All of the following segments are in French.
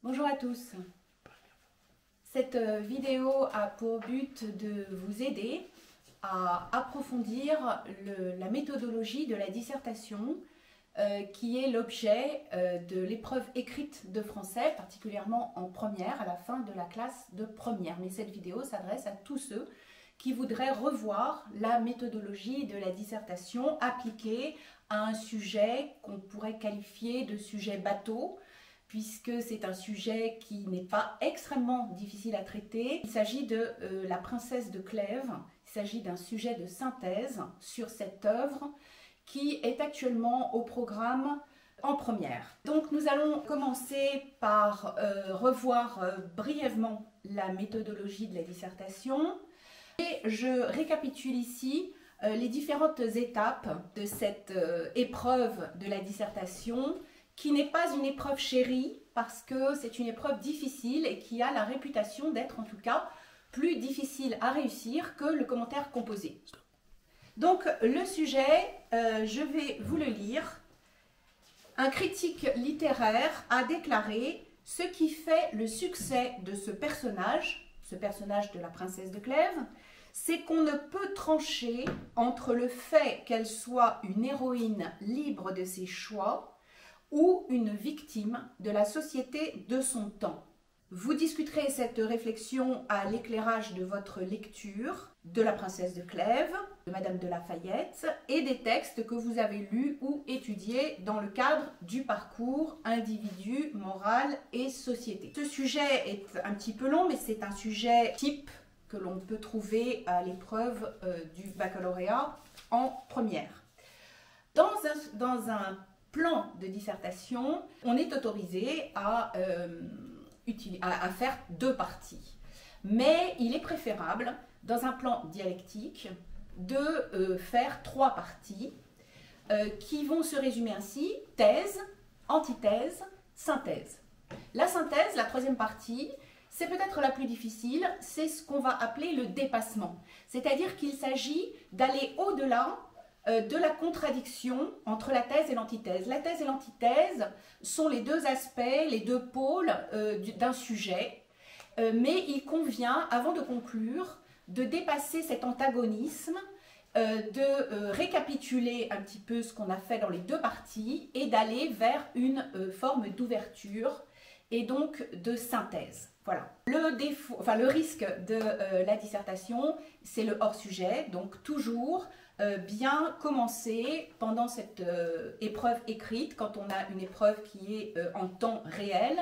Bonjour à tous. Cette vidéo a pour but de vous aider à approfondir la méthodologie de la dissertation qui est l'objet de l'épreuve écrite de français, particulièrement en première, à la fin de la classe de première. Mais cette vidéo s'adresse à tous ceux qui voudraient revoir la méthodologie de la dissertation appliquée à un sujet qu'on pourrait qualifier de sujet bateau, puisque c'est un sujet qui n'est pas extrêmement difficile à traiter. Il s'agit de La Princesse de Clèves. Il s'agit d'un sujet de synthèse sur cette œuvre qui est actuellement au programme en première. Donc nous allons commencer par revoir brièvement la méthodologie de la dissertation. Et je récapitule ici les différentes étapes de cette épreuve de la dissertation, qui n'est pas une épreuve chérie parce que c'est une épreuve difficile et qui a la réputation d'être en tout cas plus difficile à réussir que le commentaire composé. Donc le sujet, je vais vous le lire. Un critique littéraire a déclaré « Ce qui fait le succès de ce personnage de la princesse de Clèves, c'est qu'on ne peut trancher entre le fait qu'elle soit une héroïne libre de ses choix ou une victime de la société de son temps. Vous discuterez cette réflexion à l'éclairage de votre lecture de La Princesse de Clèves, de Madame de La Fayette, et des textes que vous avez lus ou étudiés dans le cadre du parcours individu, morale et société. Ce sujet est un petit peu long, mais c'est un sujet type que l'on peut trouver à l'épreuve du baccalauréat en première. Dans un plan de dissertation, on est autorisé à faire deux parties. Mais il est préférable, dans un plan dialectique, de faire trois parties qui vont se résumer ainsi: thèse, antithèse, synthèse. La synthèse, la troisième partie, c'est peut-être la plus difficile, c'est ce qu'on va appeler le dépassement. C'est-à-dire qu'il s'agit d'aller au-delà de la contradiction entre la thèse et l'antithèse. La thèse et l'antithèse sont les deux aspects, les deux pôles d'un sujet, mais il convient, avant de conclure, de dépasser cet antagonisme, de récapituler un petit peu ce qu'on a fait dans les deux parties et d'aller vers une forme d'ouverture et donc de synthèse. Voilà. Le risque de la dissertation, c'est le hors-sujet, donc toujours bien commencer pendant cette épreuve écrite, quand on a une épreuve qui est en temps réel,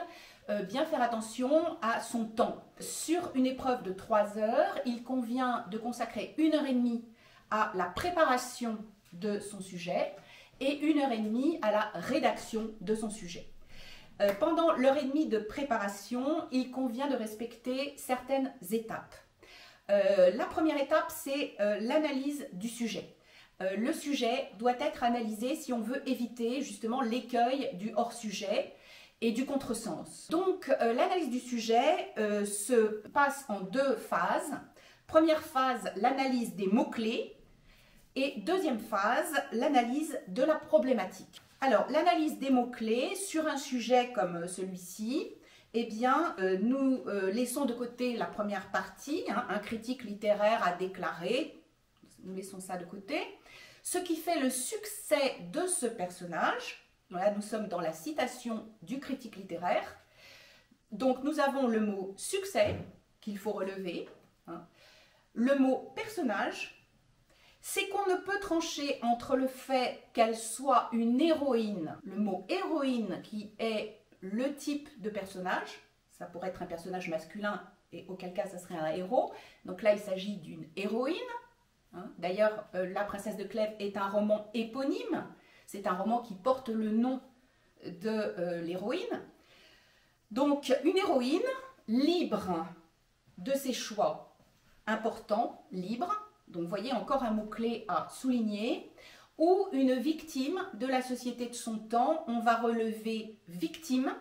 bien faire attention à son temps. Sur une épreuve de 3 heures, il convient de consacrer 1h30 à la préparation de son sujet et 1h30 à la rédaction de son sujet. Pendant l'heure et demie de préparation, il convient de respecter certaines étapes. La première étape, c'est l'analyse du sujet. Le sujet doit être analysé si on veut éviter justement l'écueil du hors-sujet et du contresens. Donc l'analyse du sujet se passe en deux phases. Première phase, l'analyse des mots-clés, et deuxième phase, l'analyse de la problématique. Alors, l'analyse des mots-clés sur un sujet comme celui-ci, eh bien, nous laissons de côté la première partie, hein, un critique littéraire a déclaré, nous laissons ça de côté. Ce qui fait le succès de ce personnage, là nous sommes dans la citation du critique littéraire, donc nous avons le mot succès qu'il faut relever, hein. Le mot personnage, c'est qu'on ne peut trancher entre le fait qu'elle soit une héroïne, le mot héroïne qui est le type de personnage, ça pourrait être un personnage masculin et auquel cas ça serait un héros, donc là il s'agit d'une héroïne, hein. D'ailleurs La Princesse de Clèves est un roman éponyme, c'est un roman qui porte le nom de l'héroïne, donc une héroïne libre de ses choix importants, libre. Donc vous voyez encore un mot-clé à souligner, ou une victime de la société de son temps. On va relever victime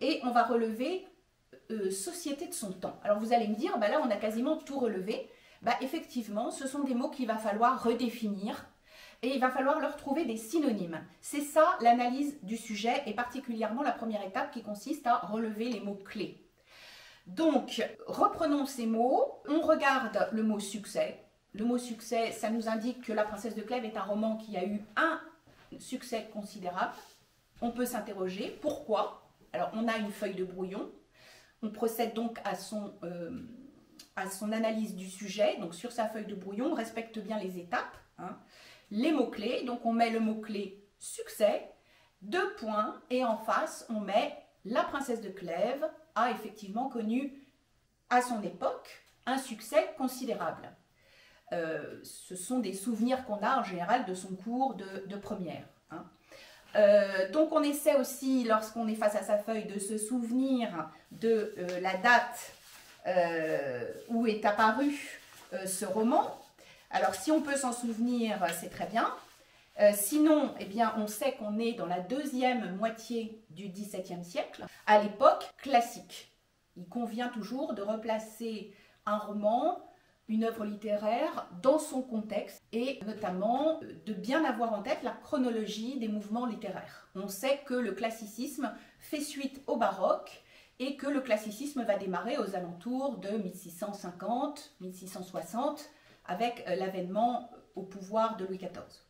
et on va relever société de son temps. Alors vous allez me dire, bah là on a quasiment tout relevé. Bah effectivement, ce sont des mots qu'il va falloir redéfinir et il va falloir leur trouver des synonymes. C'est ça l'analyse du sujet et particulièrement la première étape qui consiste à relever les mots-clés. Donc, reprenons ces mots. On regarde le mot succès. Le mot succès, ça nous indique que La Princesse de Clèves est un roman qui a eu un succès considérable. On peut s'interroger, pourquoi? Alors, on a une feuille de brouillon. On procède donc à son analyse du sujet. Donc, sur sa feuille de brouillon, on respecte bien les étapes. Hein. Les mots-clés, donc on met le mot-clé succès, 2 points, et en face, on met La Princesse de Clèves a effectivement connu à son époque un succès considérable. Ce sont des souvenirs qu'on a en général de son cours de première. Hein. Donc on essaie aussi, lorsqu'on est face à sa feuille, de se souvenir de la date où est apparu ce roman. Alors si on peut s'en souvenir, c'est très bien. Sinon, eh bien, on sait qu'on est dans la deuxième moitié du XVIIe siècle, à l'époque classique. Il convient toujours de replacer un roman, une œuvre littéraire dans son contexte et notamment de bien avoir en tête la chronologie des mouvements littéraires. On sait que le classicisme fait suite au baroque et que le classicisme va démarrer aux alentours de 1650-1660 avec l'avènement au pouvoir de Louis XIV.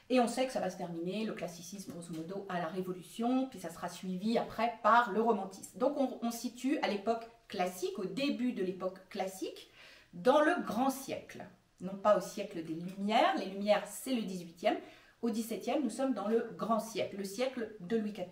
Et on sait que ça va se terminer, le classicisme, grosso modo, à la Révolution, puis ça sera suivi après par le romantisme. Donc on situe à l'époque classique, au début de l'époque classique, dans le grand siècle. Non pas au siècle des Lumières, les Lumières c'est le 18e, au 17e nous sommes dans le grand siècle, le siècle de Louis XIV.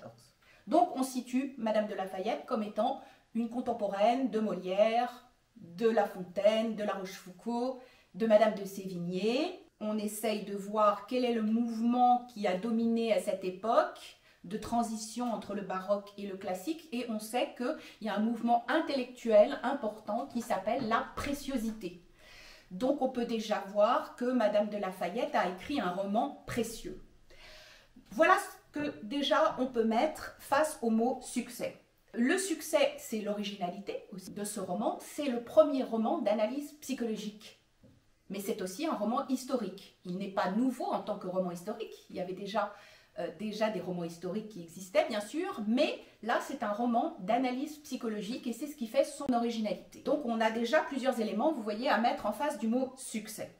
Donc on situe Madame de La Fayette comme étant une contemporaine de Molière, de La Fontaine, de La Rochefoucauld, de Madame de Sévigné. On essaye de voir quel est le mouvement qui a dominé à cette époque de transition entre le baroque et le classique, et on sait qu'il y a un mouvement intellectuel important qui s'appelle la préciosité. Donc on peut déjà voir que Madame de La Fayette a écrit un roman précieux. Voilà ce que déjà on peut mettre face au mot succès. Le succès, c'est l'originalité de ce roman, c'est le premier roman d'analyse psychologique. Mais c'est aussi un roman historique. Il n'est pas nouveau en tant que roman historique. Il y avait déjà des romans historiques qui existaient, bien sûr, mais là, c'est un roman d'analyse psychologique et c'est ce qui fait son originalité. Donc, on a déjà plusieurs éléments, vous voyez, à mettre en face du mot succès.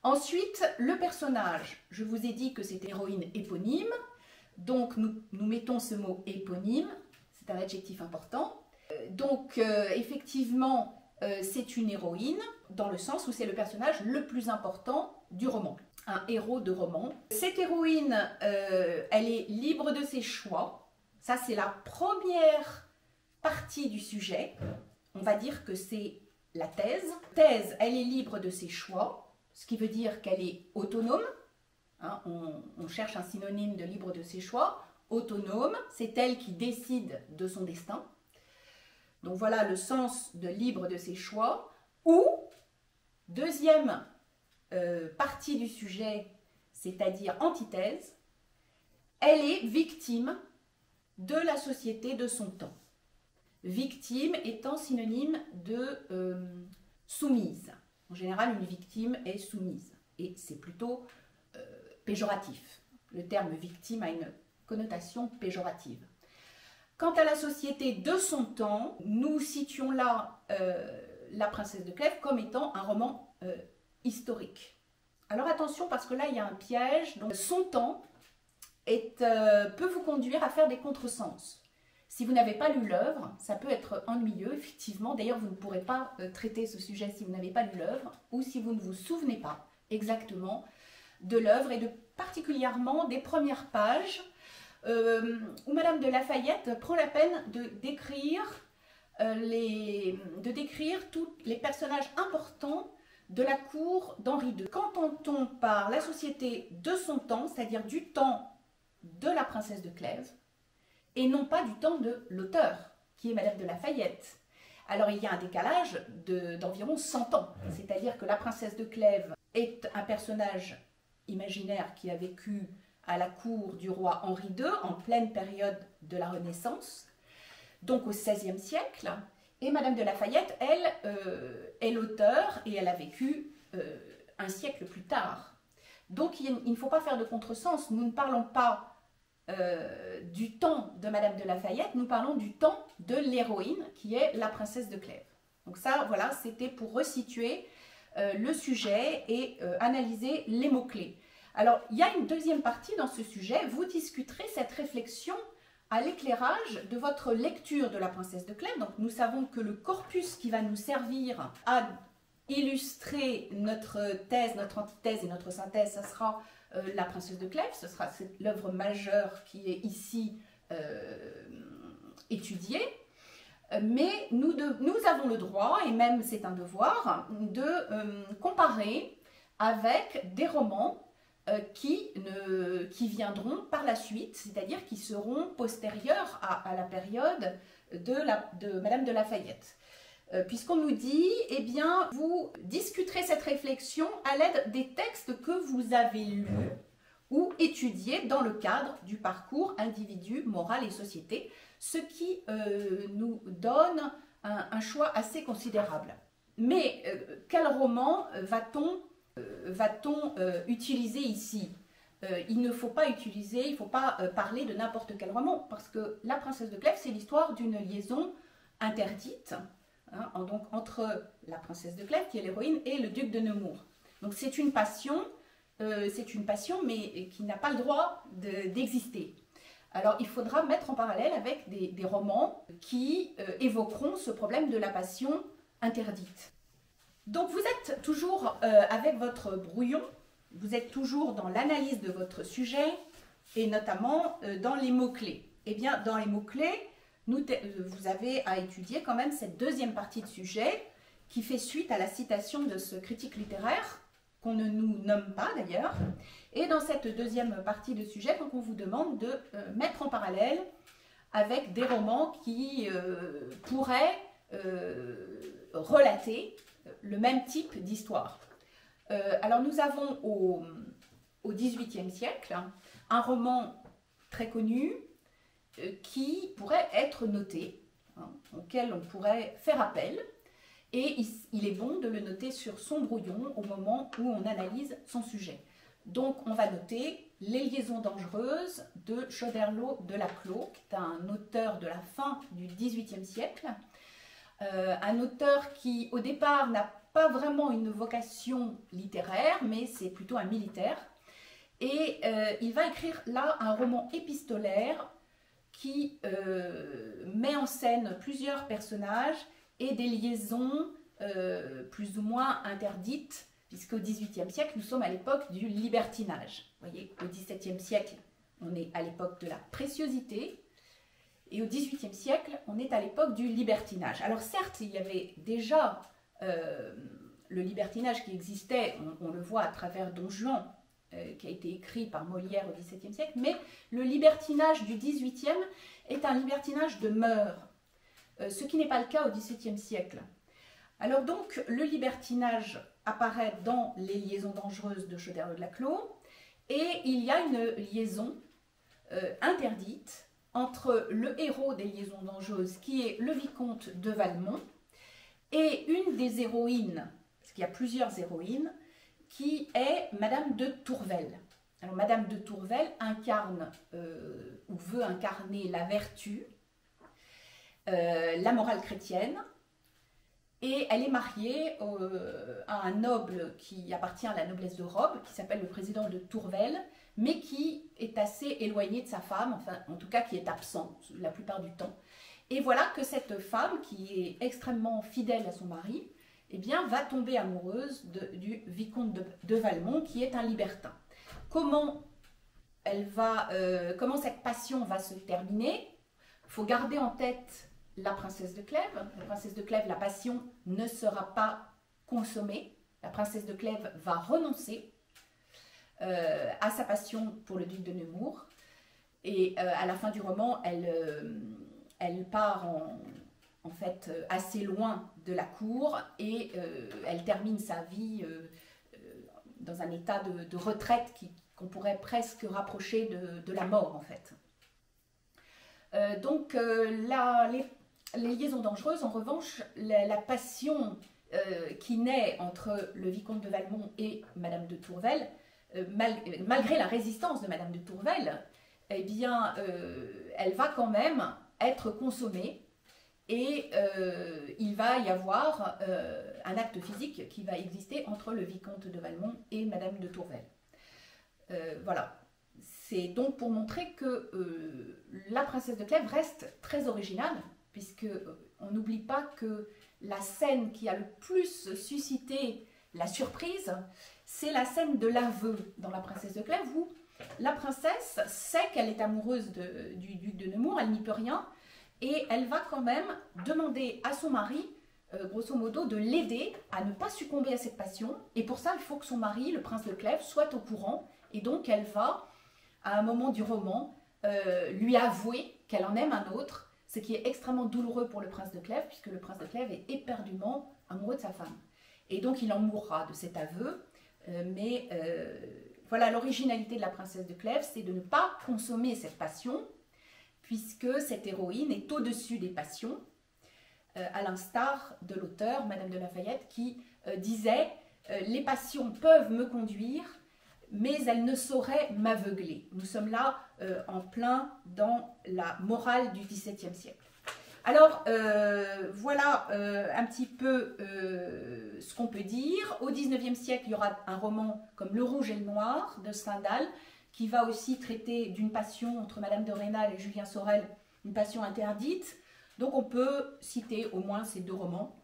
Ensuite, le personnage. Je vous ai dit que c'était une héroïne éponyme. Donc, nous mettons ce mot éponyme. C'est un adjectif important. Effectivement, c'est une héroïne, dans le sens où c'est le personnage le plus important du roman. Un héros de roman. Cette héroïne, elle est libre de ses choix. Ça, c'est la première partie du sujet. On va dire que c'est la thèse. Thèse, elle est libre de ses choix, ce qui veut dire qu'elle est autonome. Hein, on cherche un synonyme de libre de ses choix. Autonome, c'est elle qui décide de son destin. Donc voilà le sens de libre de ses choix. Ou, deuxième partie du sujet, c'est-à-dire antithèse, elle est victime de la société de son temps. Victime étant synonyme de soumise. En général, une victime est soumise. Et c'est plutôt péjoratif. Le terme victime a une connotation péjorative. Quant à la société de son temps, nous situons là La Princesse de Clèves comme étant un roman historique. Alors attention, parce que là, il y a un piège. Donc, son temps peut vous conduire à faire des contresens. Si vous n'avez pas lu l'œuvre, ça peut être ennuyeux, effectivement. D'ailleurs, vous ne pourrez pas traiter ce sujet si vous n'avez pas lu l'œuvre ou si vous ne vous souvenez pas exactement de l'œuvre et particulièrement des premières pages où Madame de La Fayette prend la peine de décrire tous les personnages importants de la cour d'Henri II. Quand on par la société de son temps, c'est-à-dire du temps de la princesse de Clèves, et non pas du temps de l'auteur, qui est Madame de La Fayette. Alors il y a un décalage d'environ 100 ans, c'est-à-dire que la princesse de Clèves est un personnage imaginaire qui a vécu à la cour du roi Henri II en pleine période de la Renaissance, donc au XVIe siècle. Et Madame de La Fayette, elle, est l'auteur et elle a vécu un siècle plus tard. Donc il ne faut pas faire de contresens. Nous ne parlons pas du temps de Madame de Lafayette, nous parlons du temps de l'héroïne qui est la princesse de Clèves. Donc ça, voilà, c'était pour resituer le sujet et analyser les mots-clés. Alors, il y a une deuxième partie dans ce sujet. Vous discuterez cette réflexion à l'éclairage de votre lecture de la princesse de Clèves. Donc, nous savons que le corpus qui va nous servir à illustrer notre thèse, notre antithèse et notre synthèse, ça sera la princesse de Clèves. Ce sera l'œuvre majeure qui est ici étudiée. Mais nous avons le droit, et même c'est un devoir, de comparer avec des romans qui viendront par la suite, c'est-à-dire qui seront postérieurs à la période de Madame de Lafayette. Puisqu'on nous dit, eh bien, vous discuterez cette réflexion à l'aide des textes que vous avez lus ou étudiés dans le cadre du parcours individu, moral et société, ce qui nous donne un choix assez considérable. Mais quel roman va-t-on utiliser ici? Il ne faut pas parler de n'importe quel roman, parce que La Princesse de Clèves, c'est l'histoire d'une liaison interdite, hein, donc entre la Princesse de Clèves, qui est l'héroïne, et le duc de Nemours. Donc c'est une passion, mais qui n'a pas le droit d'exister. Alors il faudra mettre en parallèle avec des romans qui évoqueront ce problème de la passion interdite. Donc vous êtes toujours avec votre brouillon, vous êtes toujours dans l'analyse de votre sujet et notamment dans les mots-clés. Eh bien, dans les mots-clés, vous avez à étudier quand même cette deuxième partie de sujet qui fait suite à la citation de ce critique littéraire, qu'on ne nous nomme pas d'ailleurs. Et dans cette deuxième partie de sujet, donc on vous demande de mettre en parallèle avec des romans qui pourraient relater le même type d'histoire. Alors nous avons au XVIIIe siècle un roman très connu qui pourrait être noté, hein, auquel on pourrait faire appel, et il est bon de le noter sur son brouillon au moment où on analyse son sujet. Donc on va noter Les liaisons dangereuses de Choderlos de Laclos, qui est un auteur de la fin du XVIIIe siècle, un auteur qui au départ n'a pas vraiment une vocation littéraire, mais c'est plutôt un militaire. Et il va écrire là un roman épistolaire qui met en scène plusieurs personnages et des liaisons plus ou moins interdites, puisqu'au XVIIIe siècle, nous sommes à l'époque du libertinage. Vous voyez, au XVIIe siècle, on est à l'époque de la préciosité, et au XVIIIe siècle, on est à l'époque du libertinage. Alors certes, il y avait déjà le libertinage qui existait, on le voit à travers Don Juan, qui a été écrit par Molière au XVIIe siècle, mais le libertinage du XVIIIe est un libertinage de mœurs, ce qui n'est pas le cas au XVIIe siècle. Alors donc, le libertinage apparaît dans Les liaisons dangereuses de Choderlos de Laclos, et il y a une liaison interdite entre le héros des liaisons dangereuses, qui est le vicomte de Valmont, et une des héroïnes, parce qu'il y a plusieurs héroïnes, qui est Madame de Tourvel. Alors Madame de Tourvel incarne, ou veut incarner la vertu, la morale chrétienne, et elle est mariée à un noble qui appartient à la noblesse de robe, qui s'appelle le président de Tourvel, mais qui est assez éloigné de sa femme, enfin en tout cas qui est absent la plupart du temps. Et voilà que cette femme, qui est extrêmement fidèle à son mari, eh bien, va tomber amoureuse du vicomte de Valmont, qui est un libertin. Comment cette passion va se terminer? Il faut garder en tête la princesse de Clèves. La princesse de Clèves, la passion ne sera pas consommée. La princesse de Clèves va renoncer à sa passion pour le duc de Nemours. Et à la fin du roman, elle part en fait assez loin de la cour et elle termine sa vie dans un état de retraite qu'on pourrait presque rapprocher de la mort en fait. Donc les liaisons dangereuses, en revanche, la passion qui naît entre le vicomte de Valmont et Madame de Tourvel malgré la résistance de Madame de Tourvel, eh bien, elle va quand même être consommée et il va y avoir un acte physique qui va exister entre le vicomte de Valmont et Madame de Tourvel. Voilà. C'est donc pour montrer que la princesse de Clèves reste très originale, puisque on n'oublie pas que la scène qui a le plus suscité la surprise, c'est la scène de l'aveu dans La princesse de Clèves, où la princesse sait qu'elle est amoureuse du duc de Nemours, elle n'y peut rien, et elle va quand même demander à son mari, grosso modo, de l'aider à ne pas succomber à cette passion, et pour ça, il faut que son mari, le prince de Clèves, soit au courant, et donc elle va, à un moment du roman, lui avouer qu'elle en aime un autre, ce qui est extrêmement douloureux pour le prince de Clèves, puisque le prince de Clèves est éperdument amoureux de sa femme. Et donc il en mourra de cet aveu, mais voilà, l'originalité de la princesse de Clèves, c'est de ne pas consommer cette passion, puisque cette héroïne est au-dessus des passions, à l'instar de l'auteur, Madame de Lafayette, qui disait « Les passions peuvent me conduire, mais elles ne sauraient m'aveugler ». Nous sommes là en plein dans la morale du XVIIe siècle. Alors, voilà un petit peu ce qu'on peut dire. Au XIXe siècle, il y aura un roman comme Le Rouge et le Noir de Stendhal, qui va aussi traiter d'une passion entre Madame de Rênal et Julien Sorel, une passion interdite. Donc on peut citer au moins ces deux romans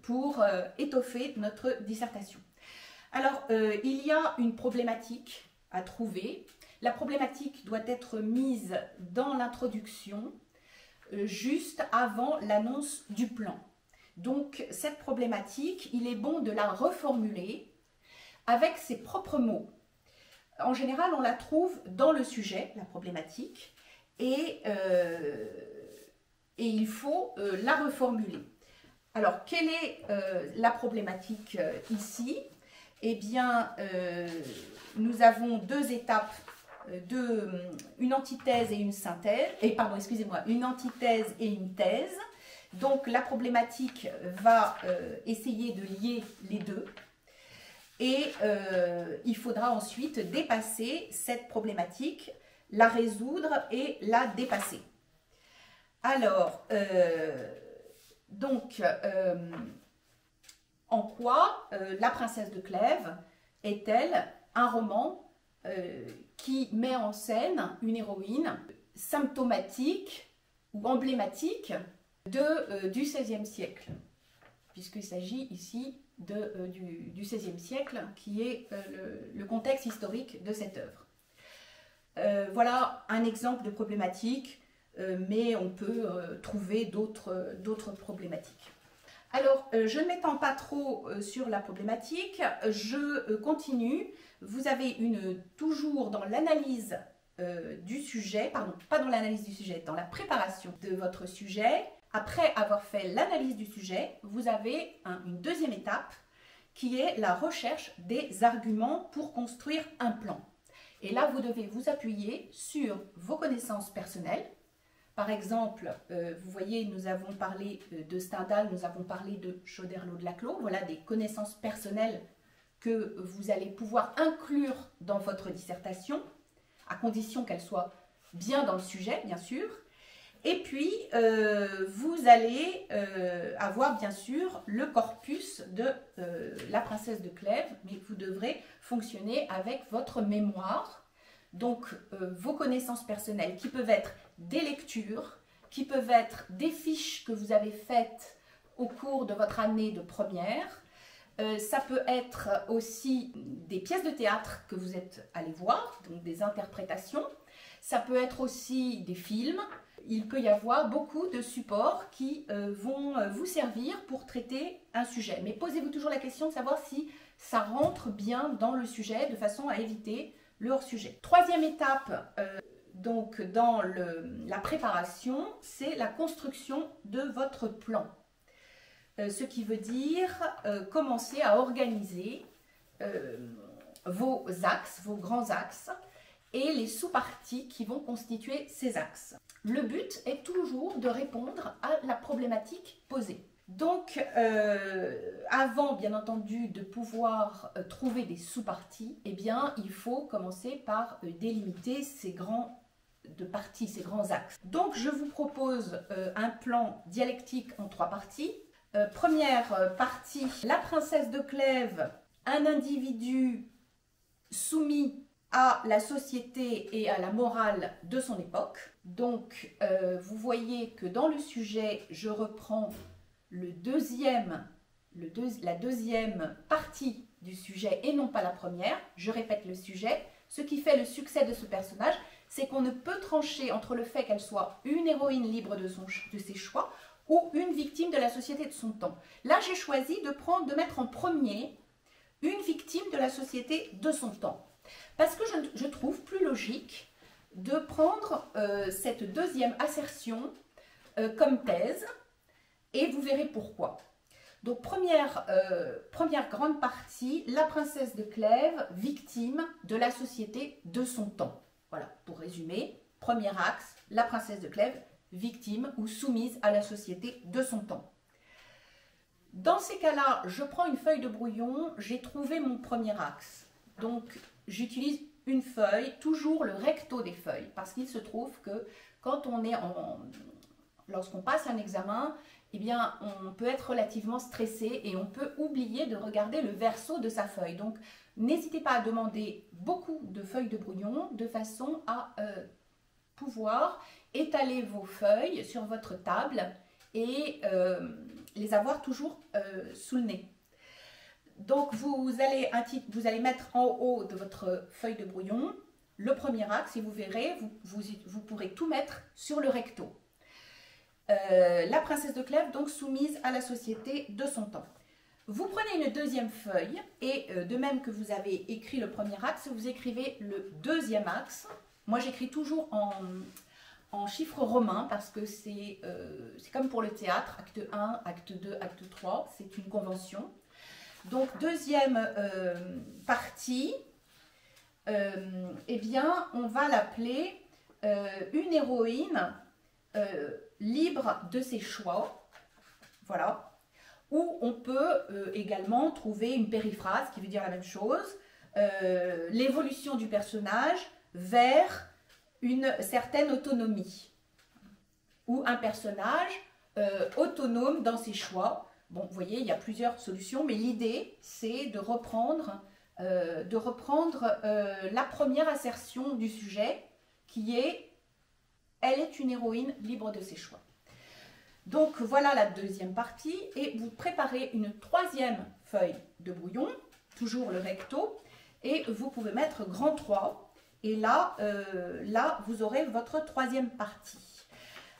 pour étoffer notre dissertation. Alors, il y a une problématique à trouver. La problématique doit être mise dans l'introduction, juste avant l'annonce du plan. Donc, cette problématique, il est bon de la reformuler avec ses propres mots. En général, on la trouve dans le sujet, la problématique, et il faut la reformuler. Alors, quelle est la problématique ici? Eh bien, nous avons deux étapes, une antithèse et une synthèse, une antithèse et une thèse. Donc, la problématique va essayer de lier les deux. Et il faudra ensuite dépasser cette problématique, la résoudre et la dépasser. Alors, en quoi La princesse de Clèves est-elle un roman qui met en scène une héroïne symptomatique ou emblématique du XVIe siècle, puisqu'il s'agit ici du XVIe siècle qui est le contexte historique de cette œuvre. Voilà un exemple de problématique, mais on peut trouver d'autres problématiques. Alors, je ne m'étends pas trop sur la problématique, je continue. Vous avez toujours dans l'analyse du sujet, pardon, pas dans l'analyse du sujet, dans la préparation de votre sujet. Après avoir fait l'analyse du sujet, vous avez une deuxième étape qui est la recherche des arguments pour construire un plan. Et là, vous devez vous appuyer sur vos connaissances personnelles. Par exemple, vous voyez, nous avons parlé de Stendhal, nous avons parlé de Choderlos de Laclos. Voilà des connaissances personnelles que vous allez pouvoir inclure dans votre dissertation, à condition qu'elles soient bien dans le sujet, bien sûr. Et puis, vous allez avoir bien sûr le corpus de La princesse de Clèves, mais vous devrez fonctionner avec votre mémoire. Donc, vos connaissances personnelles qui peuvent être des lectures, qui peuvent être des fiches que vous avez faites au cours de votre année de première. Ça peut être aussi des pièces de théâtre que vous êtes allés voir, donc des interprétations. Ça peut être aussi des films. Il peut y avoir beaucoup de supports qui vont vous servir pour traiter un sujet. Mais posez-vous toujours la question de savoir si ça rentre bien dans le sujet de façon à éviter le hors-sujet. Troisième étape, donc dans la préparation, c'est la construction de votre plan. Ce qui veut dire commencer à organiser vos axes, vos grands axes, et les sous-parties qui vont constituer ces axes. Le but est toujours de répondre à la problématique posée. Donc, avant, bien entendu, de pouvoir trouver des sous-parties, eh bien, il faut commencer par délimiter ces grands parties, ces grands axes. Donc, je vous propose un plan dialectique en 3 parties. Première partie, la princesse de Clèves, un individu soumis à la société et à la morale de son époque. Donc, vous voyez que dans le sujet, je reprends la deuxième partie du sujet et non pas la première. Je répète le sujet. Ce qui fait le succès de ce personnage, c'est qu'on ne peut trancher entre le fait qu'elle soit une héroïne libre de ses choix ou une victime de la société de son temps. Là, j'ai choisi de mettre en premier une victime de la société de son temps. Parce que je trouve plus logique de prendre cette deuxième assertion comme thèse, et vous verrez pourquoi. Donc, première grande partie, la princesse de Clèves, victime de la société de son temps. Voilà, pour résumer, premier axe, la princesse de Clèves, victime ou soumise à la société de son temps. Dans ces cas-là, je prends une feuille de brouillon, j'ai trouvé mon premier axe. Donc, j'utilise une feuille, toujours le recto des feuilles, parce qu'il se trouve que quand lorsqu'on passe un examen, eh bien, on peut être relativement stressé et on peut oublier de regarder le verso de sa feuille. Donc, n'hésitez pas à demander beaucoup de feuilles de brouillon de façon à pouvoir étaler vos feuilles sur votre table et les avoir toujours sous le nez. Donc, vous allez mettre en haut de votre feuille de brouillon le premier axe et vous verrez, vous pourrez tout mettre sur le recto. La princesse de Clèves, donc soumise à la société de son temps. Vous prenez une deuxième feuille et de même que vous avez écrit le premier axe, vous écrivez le deuxième axe. Moi, j'écris toujours en chiffres romains parce que c'est comme pour le théâtre, acte 1, acte 2, acte 3, c'est une convention. Donc, deuxième partie, eh bien, on va l'appeler une héroïne libre de ses choix, voilà, ou on peut également trouver une périphrase qui veut dire la même chose, l'évolution du personnage vers une certaine autonomie, ou un personnage autonome dans ses choix. Bon, vous voyez, il y a plusieurs solutions, mais l'idée, c'est de reprendre la première assertion du sujet, qui est « Elle est une héroïne libre de ses choix ». Donc, voilà la deuxième partie, et vous préparez une troisième feuille de brouillon, toujours le recto, et vous pouvez mettre grand 3, et là, vous aurez votre troisième partie.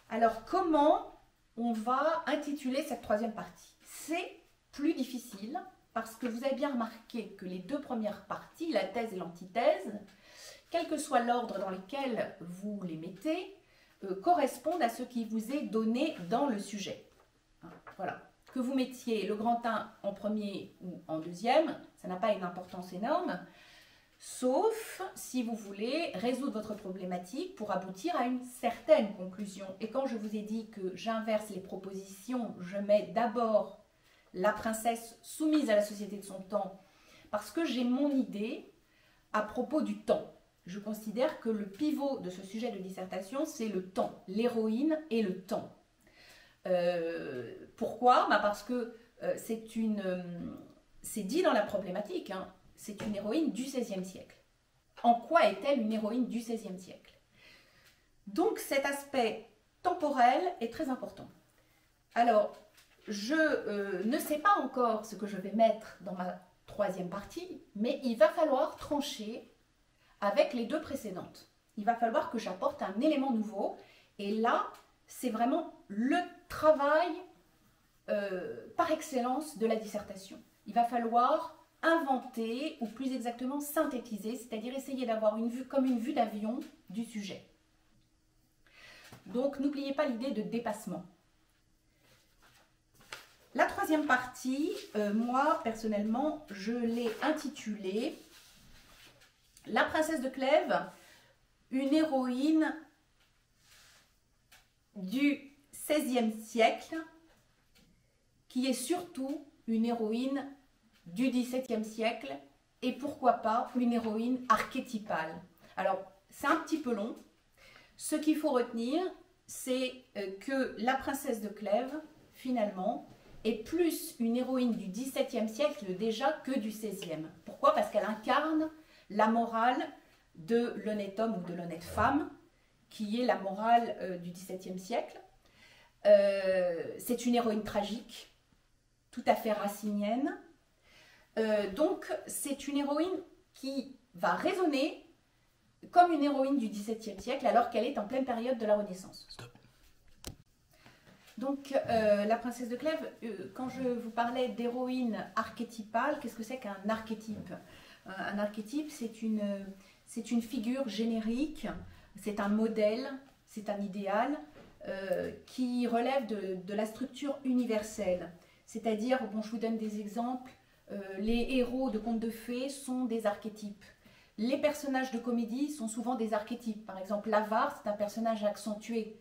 Alors, comment on va intituler cette troisième partie? C'est plus difficile parce que vous avez bien remarqué que les deux premières parties, la thèse et l'antithèse, quel que soit l'ordre dans lequel vous les mettez, correspondent à ce qui vous est donné dans le sujet. Voilà. Que vous mettiez le grand 1 en premier ou en deuxième, ça n'a pas une importance énorme, sauf si vous voulez résoudre votre problématique pour aboutir à une certaine conclusion. Et quand je vous ai dit que j'inverse les propositions, je mets d'abord la princesse soumise à la société de son temps, parce que j'ai mon idée à propos du temps. Je considère que le pivot de ce sujet de dissertation, c'est le temps, l'héroïne et le temps. Pourquoi? Parce que c'est dit dans la problématique, hein, c'est une héroïne du XVIe siècle. En quoi est-elle une héroïne du XVIe siècle? Donc cet aspect temporel est très important. Alors, je ne sais pas encore ce que je vais mettre dans ma troisième partie, mais il va falloir trancher avec les deux précédentes. Il va falloir que j'apporte un élément nouveau, et là, c'est vraiment le travail par excellence de la dissertation. Il va falloir inventer, ou plus exactement synthétiser, c'est-à-dire essayer d'avoir une vue comme une vue d'avion du sujet. Donc, n'oubliez pas l'idée de dépassement. La troisième partie, moi, personnellement, je l'ai intitulée « La princesse de Clèves, une héroïne du XVIe siècle qui est surtout une héroïne du XVIIe siècle et pourquoi pas une héroïne archétypale. Alors, c'est un petit peu long. Ce qu'il faut retenir, c'est que la princesse de Clèves, finalement, est plus une héroïne du XVIIe siècle déjà que du XVIe. Pourquoi? Parce qu'elle incarne la morale de l'honnête homme ou de l'honnête femme, qui est la morale du XVIIe siècle. C'est une héroïne tragique, tout à fait racinienne. Donc, c'est une héroïne qui va résonner comme une héroïne du XVIIe siècle alors qu'elle est en pleine période de la Renaissance. Stop. Donc, la princesse de Clèves, quand je vous parlais d'héroïne archétypale, qu'est-ce que c'est qu'un archétype? Un archétype, c'est une figure générique, c'est un modèle, c'est un idéal qui relève de la structure universelle. C'est-à-dire, bon, je vous donne des exemples, les héros de contes de fées sont des archétypes. Les personnages de comédie sont souvent des archétypes. Par exemple, l'avare, c'est un personnage accentué.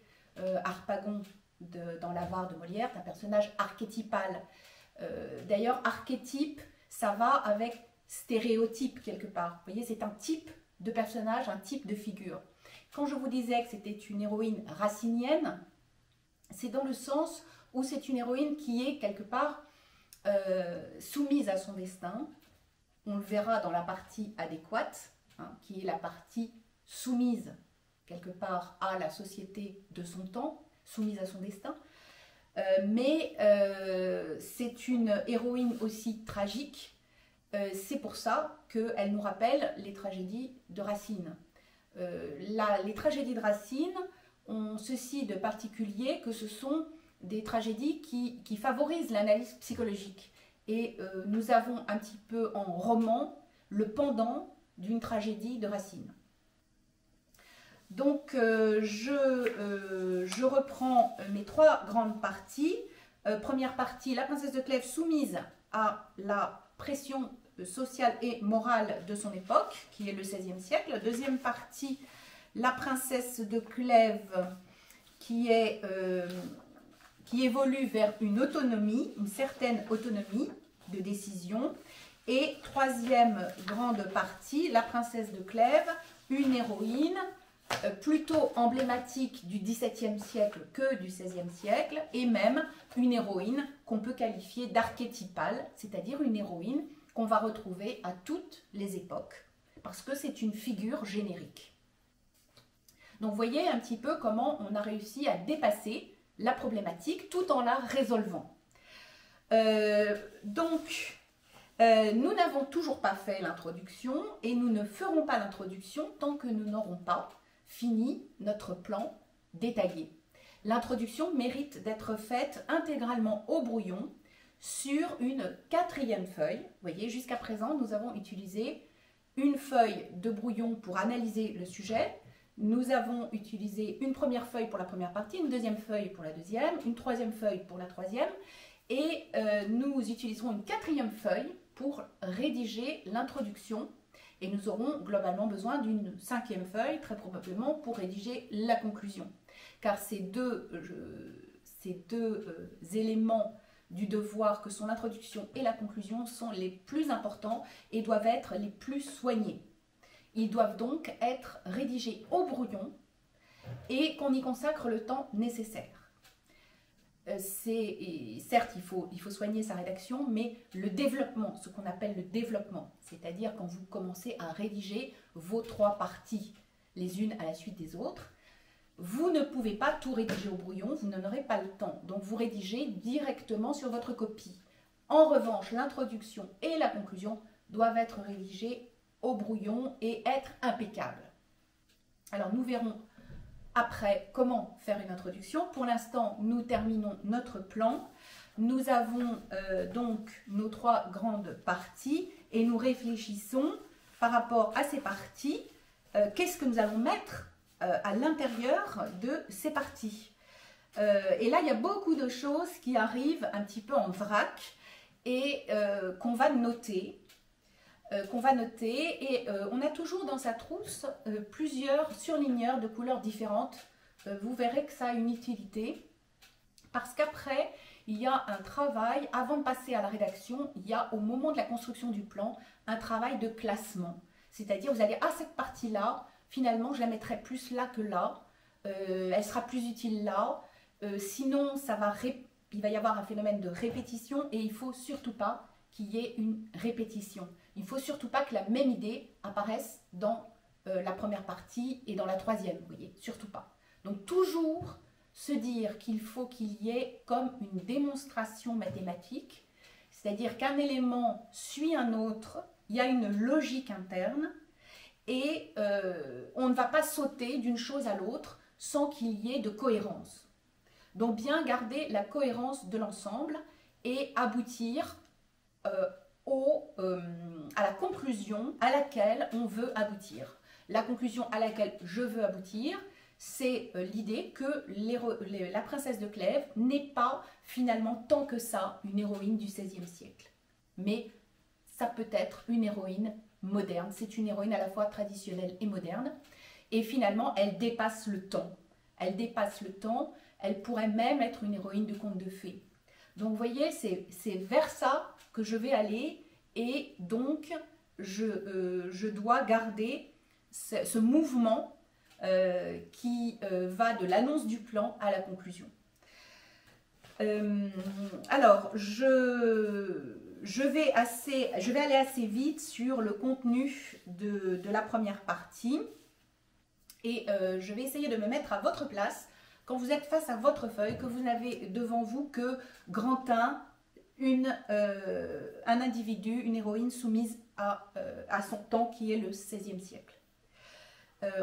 Harpagon, dans l'avare de Molière, c'est un personnage archétypal. D'ailleurs, archétype, ça va avec stéréotype quelque part. Vous voyez, c'est un type de personnage, un type de figure. Quand je vous disais que c'était une héroïne racinienne, c'est dans le sens où c'est une héroïne qui est quelque part soumise à son destin. On le verra dans la partie adéquate, hein, qui est la partie soumise quelque part à la société de son temps, soumise à son destin. Mais c'est une héroïne aussi tragique. C'est pour ça qu'elle nous rappelle les tragédies de Racine. Les tragédies de Racine ont ceci de particulier que ce sont des tragédies qui favorisent l'analyse psychologique. Et nous avons un petit peu en roman le pendant d'une tragédie de Racine. Donc je reprends mes trois grandes parties. Première partie, la princesse de Clèves soumise à la pression sociale et morale de son époque, qui est le XVIe siècle. Deuxième partie, la princesse de Clèves qui évolue vers une autonomie, une certaine autonomie de décision. Et troisième grande partie, la princesse de Clèves, une héroïne plutôt emblématique du XVIIe siècle que du XVIe siècle, et même une héroïne qu'on peut qualifier d'archétypale, c'est-à-dire une héroïne qu'on va retrouver à toutes les époques, parce que c'est une figure générique. Donc vous voyez un petit peu comment on a réussi à dépasser la problématique tout en la résolvant. Nous n'avons toujours pas fait l'introduction et nous ne ferons pas l'introduction tant que nous n'aurons pas fini notre plan détaillé. L'introduction mérite d'être faite intégralement au brouillon sur une quatrième feuille. Vous voyez, jusqu'à présent, nous avons utilisé une feuille de brouillon pour analyser le sujet. Nous avons utilisé une première feuille pour la première partie, une deuxième feuille pour la deuxième, une troisième feuille pour la troisième, et nous utiliserons une quatrième feuille pour rédiger l'introduction, et nous aurons globalement besoin d'une cinquième feuille, très probablement, pour rédiger la conclusion. Car ces deux éléments du devoir que sont l'introduction et la conclusion sont les plus importants et doivent être les plus soignés. Ils doivent donc être rédigés au brouillon et qu'on y consacre le temps nécessaire. Certes, il faut soigner sa rédaction, mais le développement, ce qu'on appelle le développement, c'est-à-dire quand vous commencez à rédiger vos trois parties les unes à la suite des autres, vous ne pouvez pas tout rédiger au brouillon, vous n'en aurez pas le temps. Donc vous rédigez directement sur votre copie. En revanche, l'introduction et la conclusion doivent être rédigées au brouillon et être impeccables. Alors nous verrons après comment faire une introduction. Pour l'instant, nous terminons notre plan. Nous avons donc nos trois grandes parties et nous réfléchissons par rapport à ces parties. Qu'est-ce que nous allons mettre à l'intérieur de ces parties. Et là, il y a beaucoup de choses qui arrivent un petit peu en vrac et qu'on va noter. Et on a toujours dans sa trousse plusieurs surligneurs de couleurs différentes. Vous verrez que ça a une utilité parce qu'après, il y a un travail, avant de passer à la rédaction, il y a au moment de la construction du plan, un travail de classement. C'est-à-dire, vous allez, cette partie-là, finalement, je la mettrai plus là que là, elle sera plus utile là, sinon, il va y avoir un phénomène de répétition et il ne faut surtout pas qu'il y ait une répétition. Il ne faut surtout pas que la même idée apparaisse dans la première partie et dans la troisième, vous voyez, surtout pas. Donc toujours se dire qu'il faut qu'il y ait comme une démonstration mathématique, c'est-à-dire qu'un élément suit un autre, il y a une logique interne et on ne va pas sauter d'une chose à l'autre sans qu'il y ait de cohérence. Donc bien garder la cohérence de l'ensemble et aboutir à la conclusion à laquelle on veut aboutir. La conclusion à laquelle je veux aboutir, c'est l'idée que la princesse de Clèves n'est pas finalement tant que ça une héroïne du XVIe siècle. Mais ça peut être une héroïne moderne. C'est une héroïne à la fois traditionnelle et moderne. Et finalement, elle dépasse le temps. Elle dépasse le temps. Elle pourrait même être une héroïne de conte de fées. Donc vous voyez, c'est vers ça que je vais aller. Et donc, je dois garder ce mouvement qui va de l'annonce du plan à la conclusion. Alors, je vais aller assez vite sur le contenu de la première partie et je vais essayer de me mettre à votre place quand vous êtes face à votre feuille, que vous n'avez devant vous que grand 1, un individu, une héroïne soumise à son temps qui est le XVIe siècle.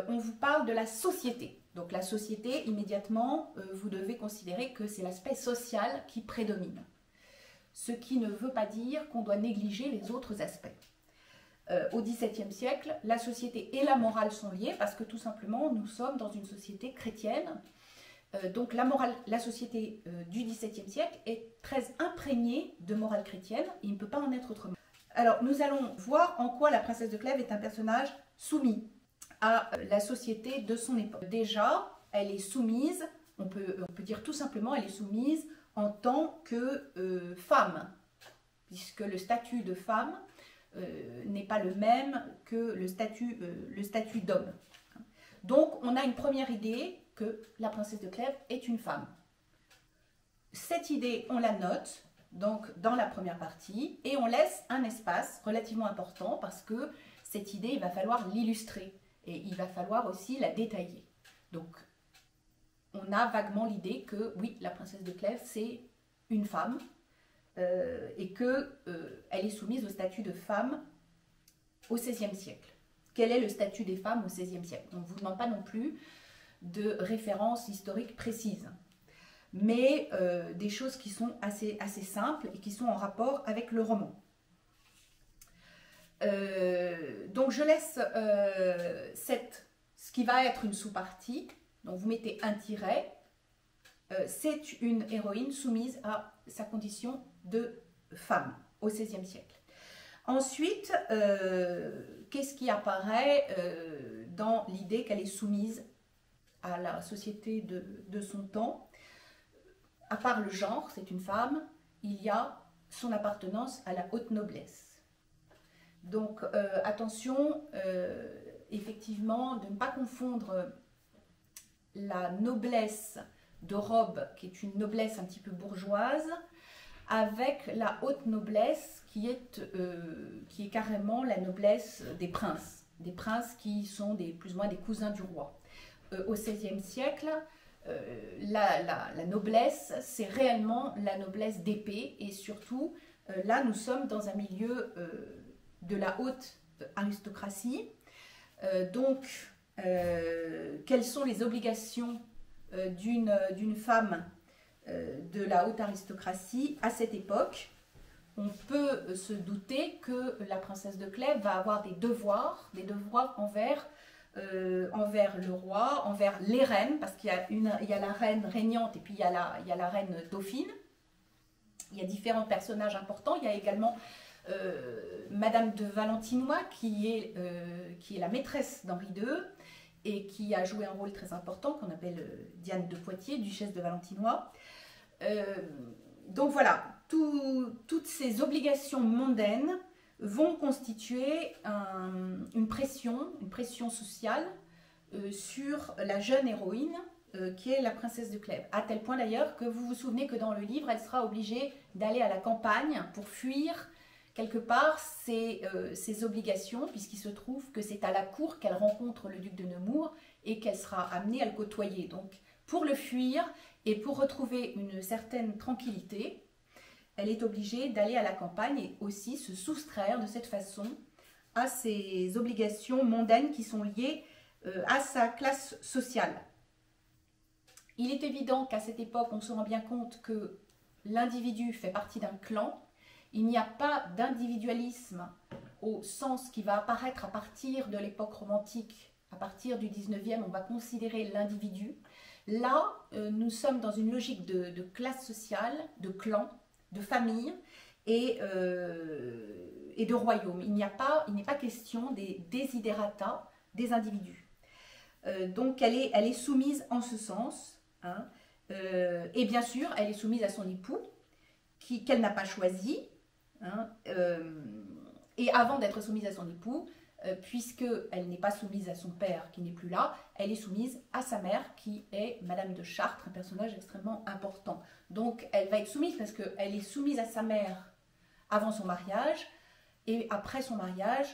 On vous parle de la société. Donc la société, immédiatement, vous devez considérer que c'est l'aspect social qui prédomine. Ce qui ne veut pas dire qu'on doit négliger les autres aspects. Au XVIIe siècle, la société et la morale sont liées parce que tout simplement, nous sommes dans une société chrétienne. Donc la société du XVIIe siècle est très imprégnée de morale chrétienne. Il ne peut pas en être autrement. Alors, nous allons voir en quoi la princesse de Clèves est un personnage soumis à la société de son époque. Déjà, elle est soumise, on peut dire tout simplement, elle est soumise en tant que femme, puisque le statut de femme n'est pas le même que le statut d'homme. Donc, on a une première idée que la princesse de Clèves est une femme. Cette idée, on la note donc dans la première partie et on laisse un espace relativement important parce que cette idée, il va falloir l'illustrer. Et il va falloir aussi la détailler. Donc, on a vaguement l'idée que, oui, la princesse de Clèves, c'est une femme et qu'elle est soumise au statut de femme au XVIe siècle. Quel est le statut des femmes au XVIe siècle? On ne vous demande pas non plus de références historiques précises, mais des choses qui sont assez simples et qui sont en rapport avec le roman. Donc je laisse ce qui va être une sous-partie, donc vous mettez un tiret, c'est une héroïne soumise à sa condition de femme au XVIe siècle. Ensuite, qu'est-ce qui apparaît dans l'idée qu'elle est soumise à la société de son temps? À part le genre, c'est une femme, il y a son appartenance à la haute noblesse. Donc attention, effectivement, de ne pas confondre la noblesse de robe, qui est une noblesse un petit peu bourgeoise, avec la haute noblesse qui est carrément la noblesse des princes qui sont plus ou moins des cousins du roi. Au XVIe siècle, la noblesse, c'est réellement la noblesse d'épée et surtout, là nous sommes dans un milieu de la haute aristocratie. Donc, quelles sont les obligations d'une femme de la haute aristocratie à cette époque? On peut se douter que la princesse de Clèves va avoir des devoirs envers le roi, envers les reines, parce qu'il y a la reine régnante et puis il y a la reine dauphine. Il y a différents personnages importants. Il y a également Madame de Valentinois qui est la maîtresse d'Henri II et qui a joué un rôle très important qu'on appelle Diane de Poitiers, duchesse de Valentinois. Donc voilà, toutes ces obligations mondaines vont constituer une pression sociale sur la jeune héroïne qui est la princesse de Clèves. À tel point d'ailleurs que vous vous souvenez que dans le livre, elle sera obligée d'aller à la campagne pour fuir quelque part ses obligations, puisqu'il se trouve que c'est à la cour qu'elle rencontre le duc de Nemours et qu'elle sera amenée à le côtoyer. Donc pour le fuir et pour retrouver une certaine tranquillité, elle est obligée d'aller à la campagne et aussi se soustraire de cette façon à ses obligations mondaines qui sont liées à sa classe sociale. Il est évident qu'à cette époque, on se rend bien compte que l'individu fait partie d'un clan. Il n'y a pas d'individualisme au sens qui va apparaître à partir de l'époque romantique. À partir du 19e, on va considérer l'individu. Là, nous sommes dans une logique de classe sociale, de clan, de famille et de royaume. Il n'est pas question des desiderata des individus. Donc elle est soumise en ce sens, hein, et bien sûr elle est soumise à son époux qu'elle n'a pas choisi, hein, et avant d'être soumise à son époux, puisqu'elle n'est pas soumise à son père qui n'est plus là, elle est soumise à sa mère qui est Madame de Chartres, un personnage extrêmement important. Donc elle va être soumise parce qu'elle est soumise à sa mère avant son mariage, et après son mariage,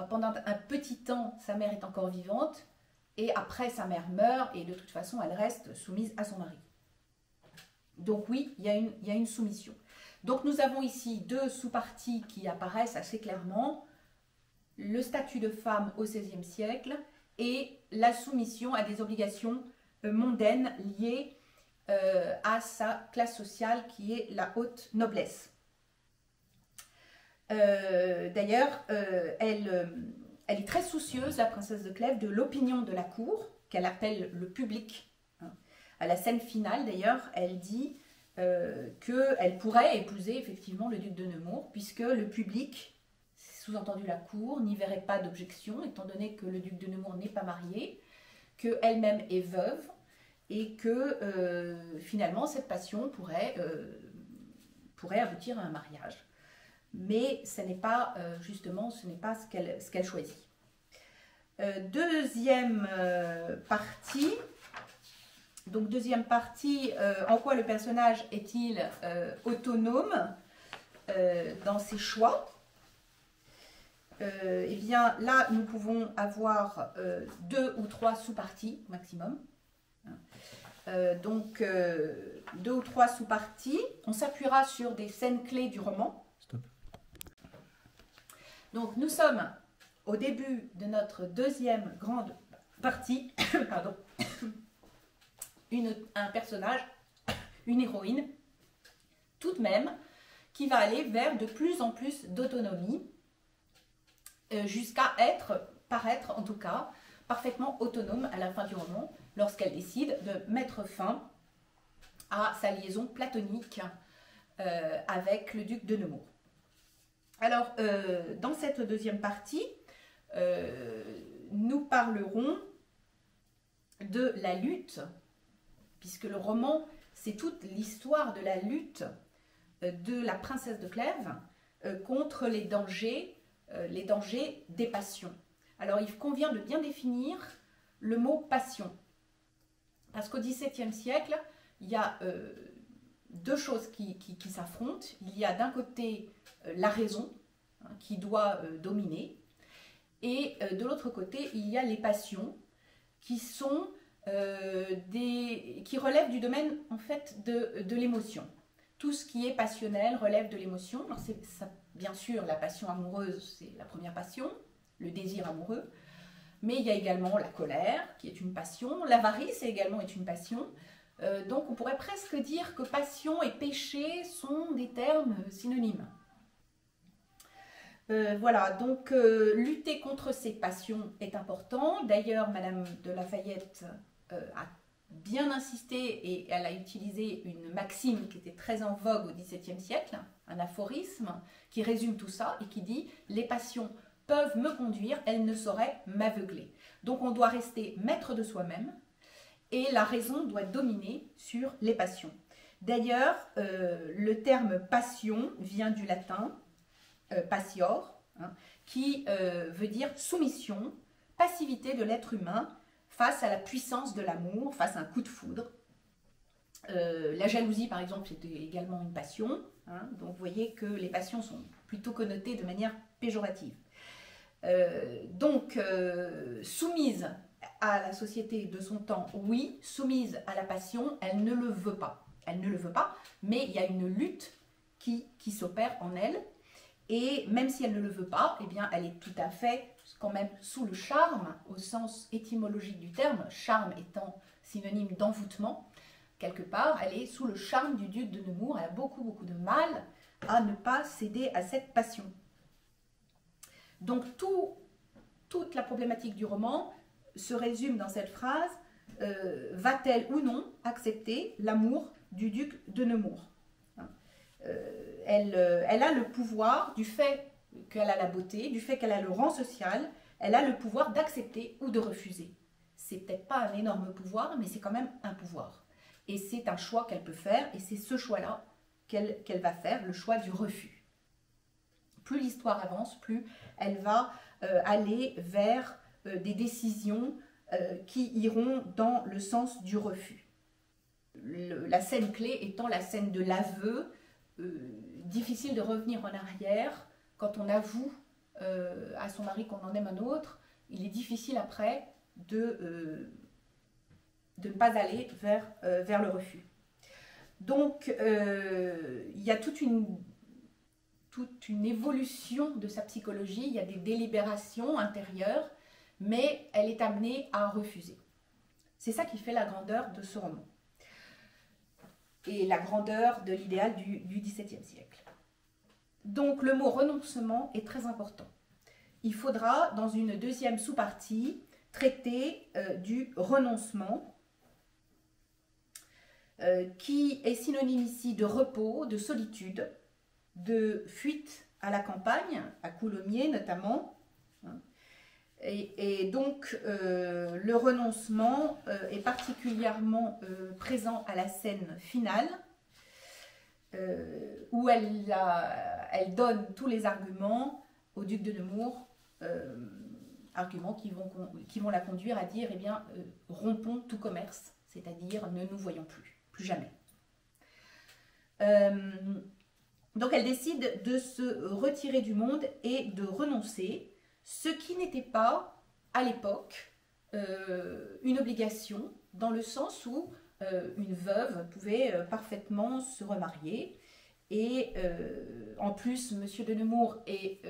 pendant un petit temps, sa mère est encore vivante, et après sa mère meurt, et de toute façon elle reste soumise à son mari. Donc oui, il y a une soumission. Donc nous avons ici deux sous-parties qui apparaissent assez clairement: le statut de femme au XVIe siècle et la soumission à des obligations mondaines liées à sa classe sociale qui est la haute noblesse. D'ailleurs, elle est très soucieuse, la princesse de Clèves, de l'opinion de la cour, qu'elle appelle le public. À la scène finale, d'ailleurs, elle dit qu'elle pourrait épouser effectivement le duc de Nemours, puisque le public, sous-entendu la cour, n'y verrait pas d'objection, étant donné que le duc de Nemours n'est pas marié, qu'elle-même est veuve, et que finalement cette passion pourrait aboutir à un mariage. Mais ce n'est pas justement ce qu'elle choisit. Deuxième partie. Donc deuxième partie, en quoi le personnage est-il autonome dans ses choix? Eh bien là, nous pouvons avoir 2 ou 3 sous-parties maximum. Donc 2 ou 3 sous-parties. On s'appuiera sur des scènes clés du roman. Stop. Donc nous sommes au début de notre deuxième grande partie. Pardon. Un personnage, une héroïne, tout de même, qui va aller vers de plus en plus d'autonomie, jusqu'à paraître en tout cas, parfaitement autonome à la fin du roman, lorsqu'elle décide de mettre fin à sa liaison platonique avec le duc de Nemours. Alors, dans cette deuxième partie, nous parlerons de la lutte, puisque le roman, c'est toute l'histoire de la lutte de la princesse de Clèves contre les dangers des passions. Alors, il convient de bien définir le mot passion, parce qu'au XVIIe siècle, il y a 2 choses qui s'affrontent. Il y a d'un côté la raison, hein, qui doit dominer, et de l'autre côté, il y a les passions qui sont qui relèvent du domaine en fait de l'émotion. Tout ce qui est passionnel relève de l'émotion. Alors bien sûr, la passion amoureuse, c'est la première passion, le désir amoureux, mais il y a également la colère, qui est une passion, l'avarice également est une passion. Donc on pourrait presque dire que passion et péché sont des termes synonymes. Voilà, donc lutter contre ces passions est important. D'ailleurs, Madame de Lafayette a bien insisté et elle a utilisé une maxime qui était très en vogue au XVIIe siècle, un aphorisme qui résume tout ça et qui dit « Les passions peuvent me conduire, elles ne sauraient m'aveugler ». Donc on doit rester maître de soi-même et la raison doit dominer sur les passions. D'ailleurs, le terme passion vient du latin passior, hein, qui veut dire soumission, passivité de l'être humain face à la puissance de l'amour, face à un coup de foudre. La jalousie, par exemple, c'est également une passion. Hein, donc, vous voyez que les passions sont plutôt connotées de manière péjorative. Soumise à la société de son temps, oui. Soumise à la passion, elle ne le veut pas. Elle ne le veut pas, mais il y a une lutte qui s'opère en elle. Et même si elle ne le veut pas, eh bien, elle est tout à fait quand même sous le charme, au sens étymologique du terme, charme étant synonyme d'envoûtement. Quelque part, elle est sous le charme du duc de Nemours. Elle a beaucoup de mal à ne pas céder à cette passion. Donc, toute la problématique du roman se résume dans cette phrase va-t-elle ou non accepter l'amour du duc de Nemours? Elle a le pouvoir, du fait qu'elle a la beauté, du fait qu'elle a le rang social, elle a le pouvoir d'accepter ou de refuser. C'est peut-être pas un énorme pouvoir, mais c'est quand même un pouvoir. Et c'est un choix qu'elle peut faire, et c'est ce choix-là qu'elle va faire, le choix du refus. Plus l'histoire avance, plus elle va aller vers des décisions qui iront dans le sens du refus. La scène clé étant la scène de l'aveu. Difficile de revenir en arrière quand on avoue à son mari qu'on en aime un autre. Il est difficile après de ne pas aller vers le refus. Donc, il y a toute une évolution de sa psychologie, il y a des délibérations intérieures, mais elle est amenée à refuser. C'est ça qui fait la grandeur de ce roman et la grandeur de l'idéal du XVIIe siècle. Donc, le mot renoncement est très important. Il faudra, dans une deuxième sous-partie, traiter du renoncement, qui est synonyme ici de repos, de solitude, de fuite à la campagne, à Coulommiers notamment. Et donc, le renoncement est particulièrement présent à la scène finale, où elle donne tous les arguments au duc de Nemours, arguments qui vont la conduire à dire, eh bien, rompons tout commerce, c'est-à-dire ne nous voyons plus jamais. Donc elle décide de se retirer du monde et de renoncer, ce qui n'était pas, à l'époque, une obligation, dans le sens où une veuve pouvait parfaitement se remarier. Et en plus, M. de Nemours est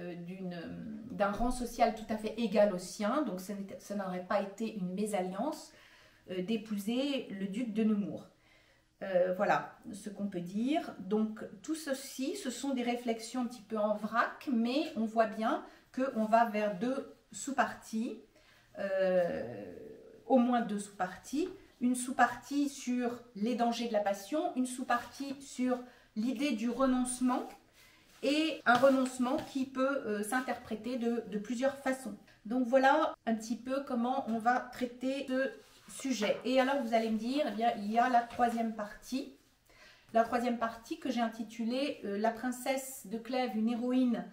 d'un rang social tout à fait égal au sien, donc ça n'aurait pas été une mésalliance d'épouser le duc de Nemours. Voilà ce qu'on peut dire. Donc tout ceci, ce sont des réflexions un petit peu en vrac, mais on voit bien qu'on va vers deux sous-parties, au moins deux sous-parties. Une sous-partie sur les dangers de la passion, une sous-partie sur l'idée du renoncement, et un renoncement qui peut s'interpréter de plusieurs façons. Donc voilà un petit peu comment on va traiter ce sujet. Et alors vous allez me dire, eh bien, il y a la troisième partie que j'ai intitulée La princesse de Clèves, une héroïne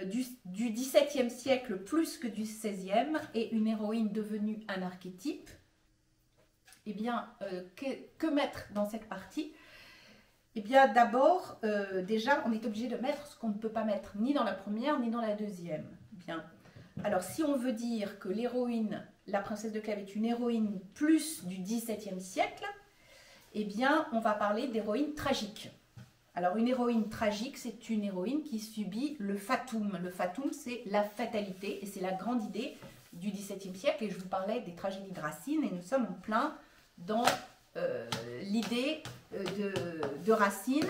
du XVIIe siècle plus que du XVIe, et une héroïne devenue un archétype. Eh bien, que mettre dans cette partie? Eh bien, d'abord, déjà, on est obligé de mettre ce qu'on ne peut pas mettre ni dans la première ni dans la deuxième. Bien. Alors, si on veut dire que l'héroïne, la princesse de Clèves, est une héroïne plus du XVIIe siècle, eh bien, on va parler d'héroïne tragique. Alors, une héroïne tragique, c'est une héroïne qui subit le fatum. Le fatum, c'est la fatalité, et c'est la grande idée du XVIIe siècle. Et je vous parlais des tragédies de Racine, et nous sommes en plein dans l'idée de Racine,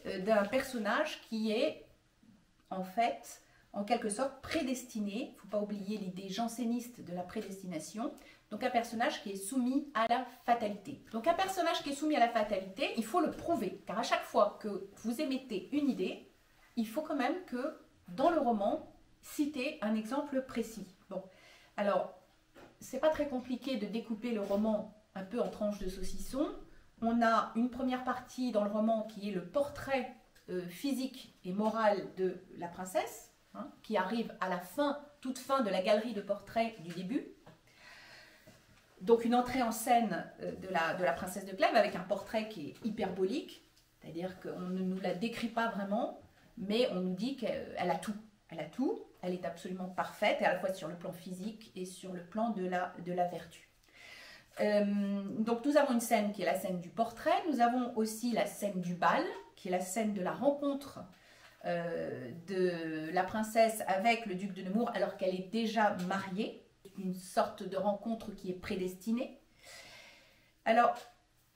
d'un personnage qui est en fait, en quelque sorte, prédestiné. Il ne faut pas oublier l'idée janséniste de la prédestination. Donc un personnage qui est soumis à la fatalité. Donc un personnage qui est soumis à la fatalité, il faut le prouver. Car à chaque fois que vous émettez une idée, il faut quand même que, dans le roman, citer un exemple précis. Bon, alors, c'est pas très compliqué de découper le roman un peu en tranches de saucisson. On a une première partie dans le roman qui est le portrait physique et moral de la princesse, hein, qui arrive à la fin, toute fin de la galerie de portraits du début. Donc une entrée en scène de la princesse de Clèves avec un portrait qui est hyperbolique, c'est-à-dire qu'on ne nous la décrit pas vraiment, mais on nous dit qu'elle a tout. Elle a tout, elle est absolument parfaite, et à la fois sur le plan physique et sur le plan de la vertu. Donc nous avons une scène qui est la scène du portrait, nous avons aussi la scène du bal, qui est la scène de la rencontre de la princesse avec le duc de Nemours alors qu'elle est déjà mariée, une sorte de rencontre qui est prédestinée. Alors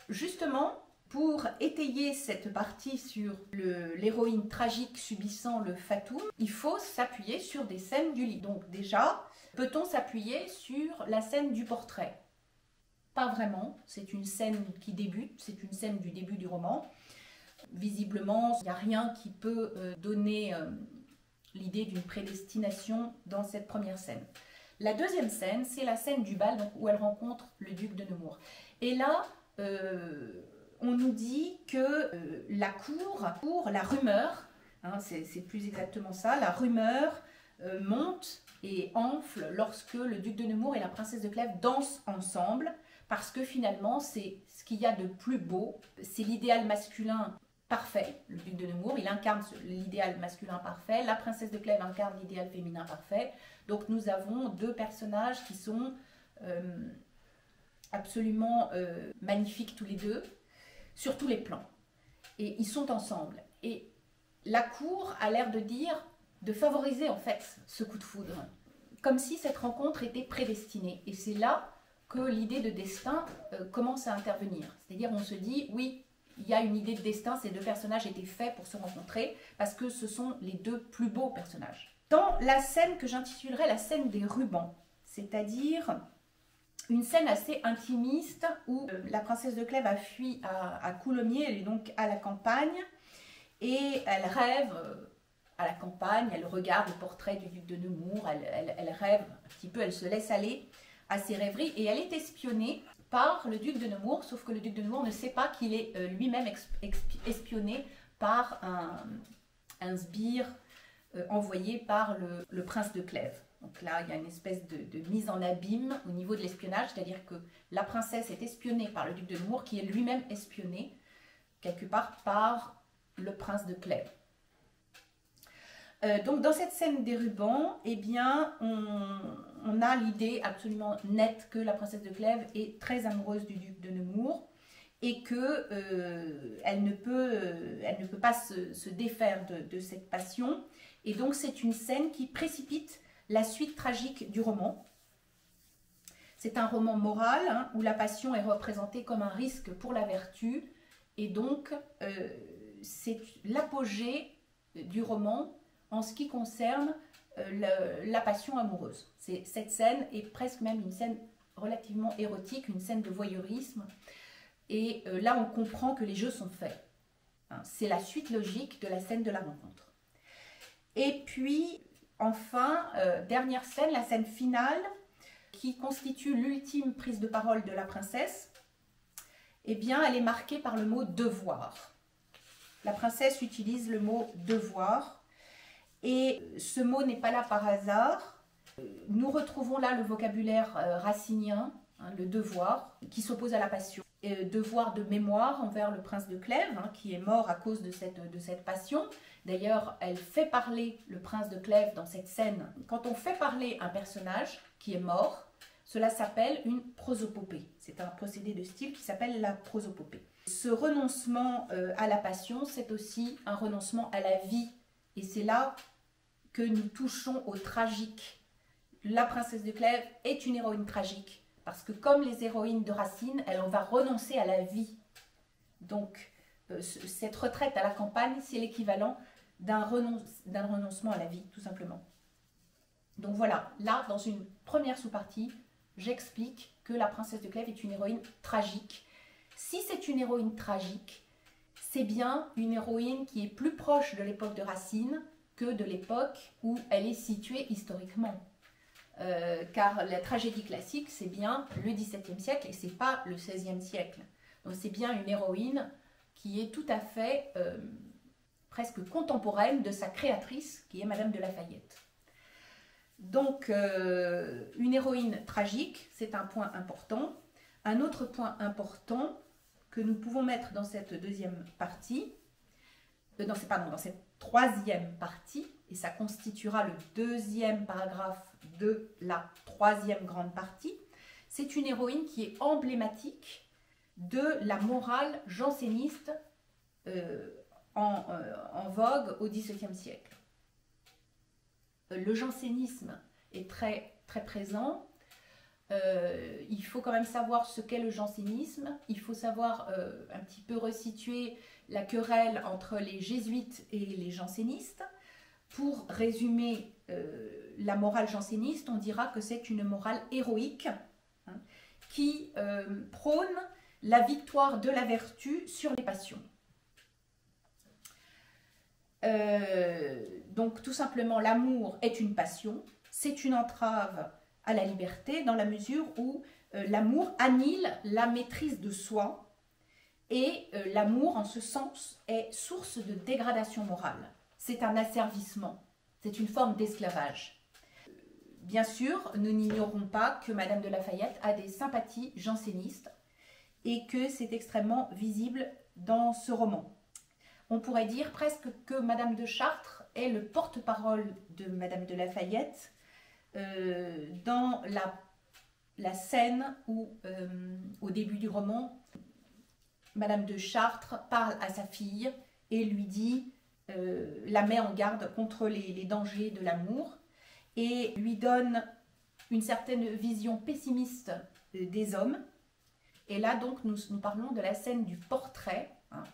justement, pour étayer cette partie sur l'héroïne tragique subissant le fatum, il faut s'appuyer sur des scènes du livre. Donc déjà, peut-on s'appuyer sur la scène du portrait? Pas vraiment, c'est une scène qui débute, c'est une scène du début du roman. Visiblement, il n'y a rien qui peut donner l'idée d'une prédestination dans cette première scène. La deuxième scène, c'est la scène du bal, donc, où elle rencontre le duc de Nemours. Et là, on nous dit que la cour, la rumeur, hein, c'est plus exactement ça, la rumeur monte et enfle lorsque le duc de Nemours et la princesse de Clèves dansent ensemble, parce que finalement, c'est ce qu'il y a de plus beau, c'est l'idéal masculin parfait, le duc de Nemours, il incarne l'idéal masculin parfait, la princesse de Clèves incarne l'idéal féminin parfait, donc nous avons deux personnages qui sont absolument magnifiques tous les deux, sur tous les plans, et ils sont ensemble, et la cour a l'air de favoriser en fait ce coup de foudre, comme si cette rencontre était prédestinée, et c'est là que l'idée de destin commence à intervenir, c'est-à-dire on se dit, oui, il y a une idée de destin, ces deux personnages étaient faits pour se rencontrer, parce que ce sont les deux plus beaux personnages. Dans la scène que j'intitulerai la scène des rubans, c'est-à-dire une scène assez intimiste où la princesse de Clèves a fui à Coulommiers, elle est donc à la campagne, et elle rêve à la campagne, elle regarde le portrait du duc de Nemours, elle rêve un petit peu, elle se laisse aller à ses rêveries, et elle est espionnée par le duc de Nemours, sauf que le duc de Nemours ne sait pas qu'il est lui-même espionné par un sbire envoyé par le prince de Clèves. Donc là, il y a une espèce de mise en abîme au niveau de l'espionnage, c'est-à-dire que la princesse est espionnée par le duc de Nemours, qui est lui-même espionné, quelque part, par le prince de Clèves. Donc dans cette scène des rubans, eh bien, on a l'idée absolument nette que la princesse de Clèves est très amoureuse du duc de Nemours et que elle ne peut pas se défaire de cette passion. Et donc c'est une scène qui précipite la suite tragique du roman. C'est un roman moral, hein, où la passion est représentée comme un risque pour la vertu, et donc c'est l'apogée du roman en ce qui concerne la passion amoureuse. Cette scène est presque même une scène relativement érotique, une scène de voyeurisme, et là on comprend que les jeux sont faits. Hein, c'est la suite logique de la scène de la rencontre. Et puis enfin, dernière scène, la scène finale, qui constitue l'ultime prise de parole de la princesse, eh bien elle est marquée par le mot devoir. La princesse utilise le mot devoir, et ce mot n'est pas là par hasard. Nous retrouvons là le vocabulaire racinien, hein, le devoir, qui s'oppose à la passion. Devoir de mémoire envers le prince de Clèves, hein, qui est mort à cause de cette passion. D'ailleurs, elle fait parler le prince de Clèves dans cette scène. Quand on fait parler un personnage qui est mort, cela s'appelle une prosopopée. C'est un procédé de style qui s'appelle la prosopopée. Ce renoncement à la passion, c'est aussi un renoncement à la vie. Et c'est là que nous touchons au tragique. La princesse de Clèves est une héroïne tragique, parce que comme les héroïnes de Racine, elle va renoncer à la vie. Donc, cette retraite à la campagne, c'est l'équivalent d'un renoncement à la vie, tout simplement. Donc voilà, là, dans une première sous-partie, j'explique que la princesse de Clèves est une héroïne tragique. Si c'est une héroïne tragique, c'est bien une héroïne qui est plus proche de l'époque de Racine que de l'époque où elle est située historiquement. Car la tragédie classique, c'est bien le XVIIe siècle et c'est pas le XVIe siècle. Donc c'est bien une héroïne qui est tout à fait presque contemporaine de sa créatrice, qui est Madame de Lafayette. Donc une héroïne tragique, c'est un point important. Un autre point important que nous pouvons mettre dans cette deuxième partie, dans cette troisième partie, et ça constituera le deuxième paragraphe de la troisième grande partie, c'est une héroïne qui est emblématique de la morale janséniste en vogue au XVIIe siècle. Le jansénisme est très, très présent. Il faut quand même savoir ce qu'est le jansénisme. Il faut savoir un petit peu resituer la querelle entre les jésuites et les jansénistes. Pour résumer la morale janséniste, on dira que c'est une morale héroïque qui prône la victoire de la vertu sur les passions. Donc tout simplement, l'amour est une passion, c'est une entrave à la liberté dans la mesure où l'amour annihile la maîtrise de soi et l'amour en ce sens est source de dégradation morale. C'est un asservissement, c'est une forme d'esclavage. Bien sûr, nous n'ignorons pas que Madame de Lafayette a des sympathies jansénistes et que c'est extrêmement visible dans ce roman. On pourrait dire presque que Madame de Chartres est le porte-parole de Madame de Lafayette dans la scène où, au début du roman, Madame de Chartres parle à sa fille et lui dit, la met en garde contre les dangers de l'amour et lui donne une certaine vision pessimiste des hommes. Et là donc nous parlons de la scène du portrait,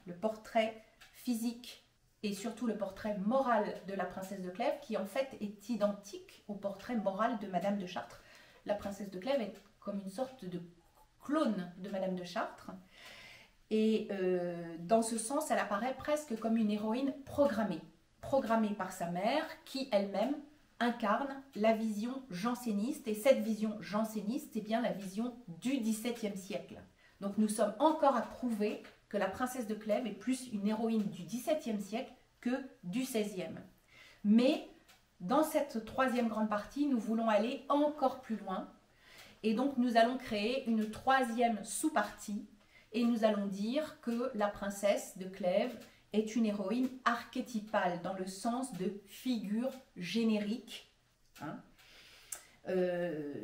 le portrait physique et surtout le portrait moral de la princesse de Clèves qui en fait est identique au portrait moral de Madame de Chartres. La princesse de Clèves est comme une sorte de clone de Madame de Chartres et dans ce sens elle apparaît presque comme une héroïne programmée par sa mère qui elle-même incarne la vision janséniste et cette vision janséniste c'est bien la vision du XVIIe siècle. Donc nous sommes encore à prouver que la princesse de Clèves est plus une héroïne du XVIIe siècle que du XVIe. Mais dans cette troisième grande partie, nous voulons aller encore plus loin. Et donc nous allons créer une troisième sous-partie et nous allons dire que la princesse de Clèves est une héroïne archétypale dans le sens de figure générique.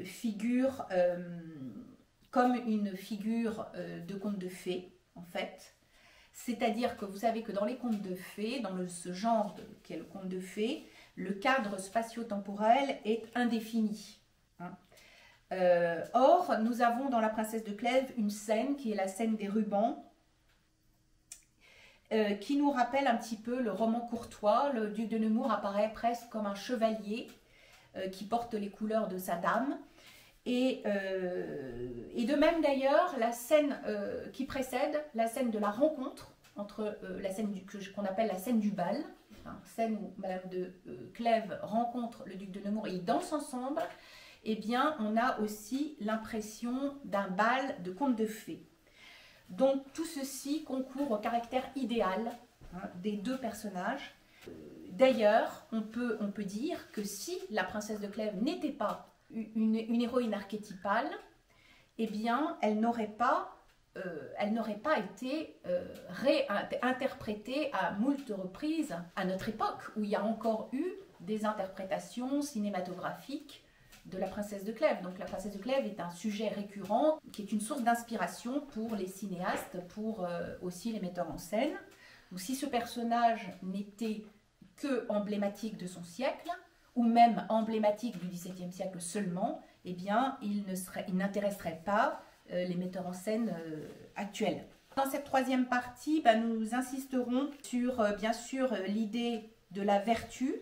Figure comme une figure de conte de fées. En fait, c'est-à-dire que vous savez que dans les contes de fées, dans ce genre qu'est le conte de fées, le cadre spatio-temporel est indéfini. Or, nous avons dans La Princesse de Clèves une scène qui est la scène des rubans, qui nous rappelle un petit peu le roman courtois. Le duc de Nemours apparaît presque comme un chevalier qui porte les couleurs de sa dame. Et de même d'ailleurs, la scène qui précède, la scène de la rencontre, entre la scène qu'on appelle la scène du bal, scène où Madame de Clèves rencontre le duc de Nemours et ils dansent ensemble, eh bien on a aussi l'impression d'un bal de conte de fées. Donc tout ceci concourt au caractère idéal des deux personnages. D'ailleurs, on peut dire que si la princesse de Clèves n'était pas une héroïne archétypale, eh bien, elle n'aurait pas été réinterprétée à moult reprises à notre époque, où il y a encore eu des interprétations cinématographiques de la princesse de Clèves. Donc la princesse de Clèves est un sujet récurrent, qui est une source d'inspiration pour les cinéastes, pour aussi les metteurs en scène. Donc si ce personnage n'était que emblématique de son siècle, ou même emblématique du XVIIe siècle seulement, eh bien, il n'intéresserait pas les metteurs en scène actuels. Dans cette troisième partie, nous insisterons sur, bien sûr, l'idée de la vertu,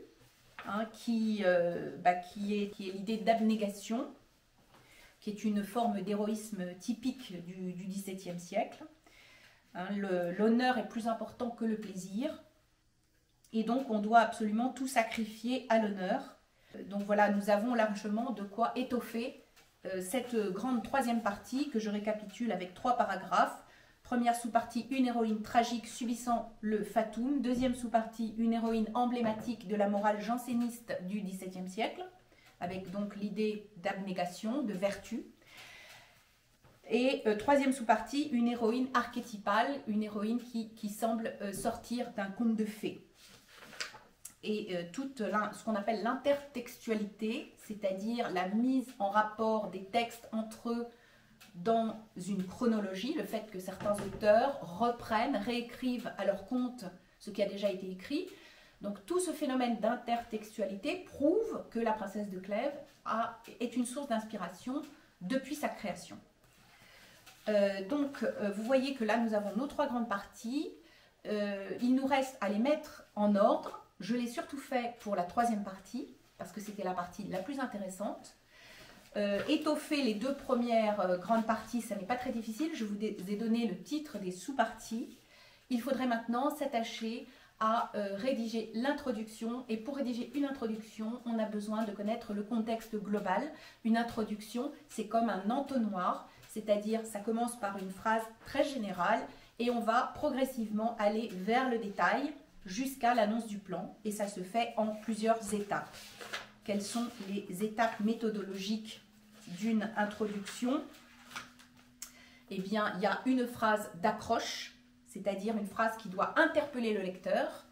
qui est l'idée d'abnégation, qui est une forme d'héroïsme typique du XVIIe siècle. L'honneur est plus important que le plaisir. Et donc, on doit absolument tout sacrifier à l'honneur. Donc voilà, nous avons largement de quoi étoffer cette grande troisième partie que je récapitule avec 3 paragraphes. Première sous-partie, une héroïne tragique subissant le fatum. Deuxième sous-partie, une héroïne emblématique de la morale janséniste du XVIIe siècle, avec donc l'idée d'abnégation, de vertu. Et troisième sous-partie, une héroïne archétypale, une héroïne qui semble sortir d'un conte de fées. Et ce qu'on appelle l'intertextualité, c'est-à-dire la mise en rapport des textes entre eux dans une chronologie, le fait que certains auteurs reprennent, réécrivent à leur compte ce qui a déjà été écrit. Donc tout ce phénomène d'intertextualité prouve que La Princesse de Clèves est une source d'inspiration depuis sa création. Vous voyez que là nous avons nos trois grandes parties. Il nous reste à les mettre en ordre. Je l'ai surtout fait pour la troisième partie, parce que c'était la partie la plus intéressante. Étoffer les deux premières grandes parties, ça n'est pas très difficile. Je vous ai donné le titre des sous-parties. Il faudrait maintenant s'attacher à rédiger l'introduction. Et pour rédiger une introduction, on a besoin de connaître le contexte global. Une introduction, c'est comme un entonnoir, c'est-à-dire ça commence par une phrase très générale et on va progressivement aller vers le détail jusqu'à l'annonce du plan. Et ça se fait en plusieurs étapes. Quelles sont les étapes méthodologiques d'une introduction? Eh bien, il y a une phrase d'accroche, c'est-à-dire une phrase qui doit interpeller le lecteur,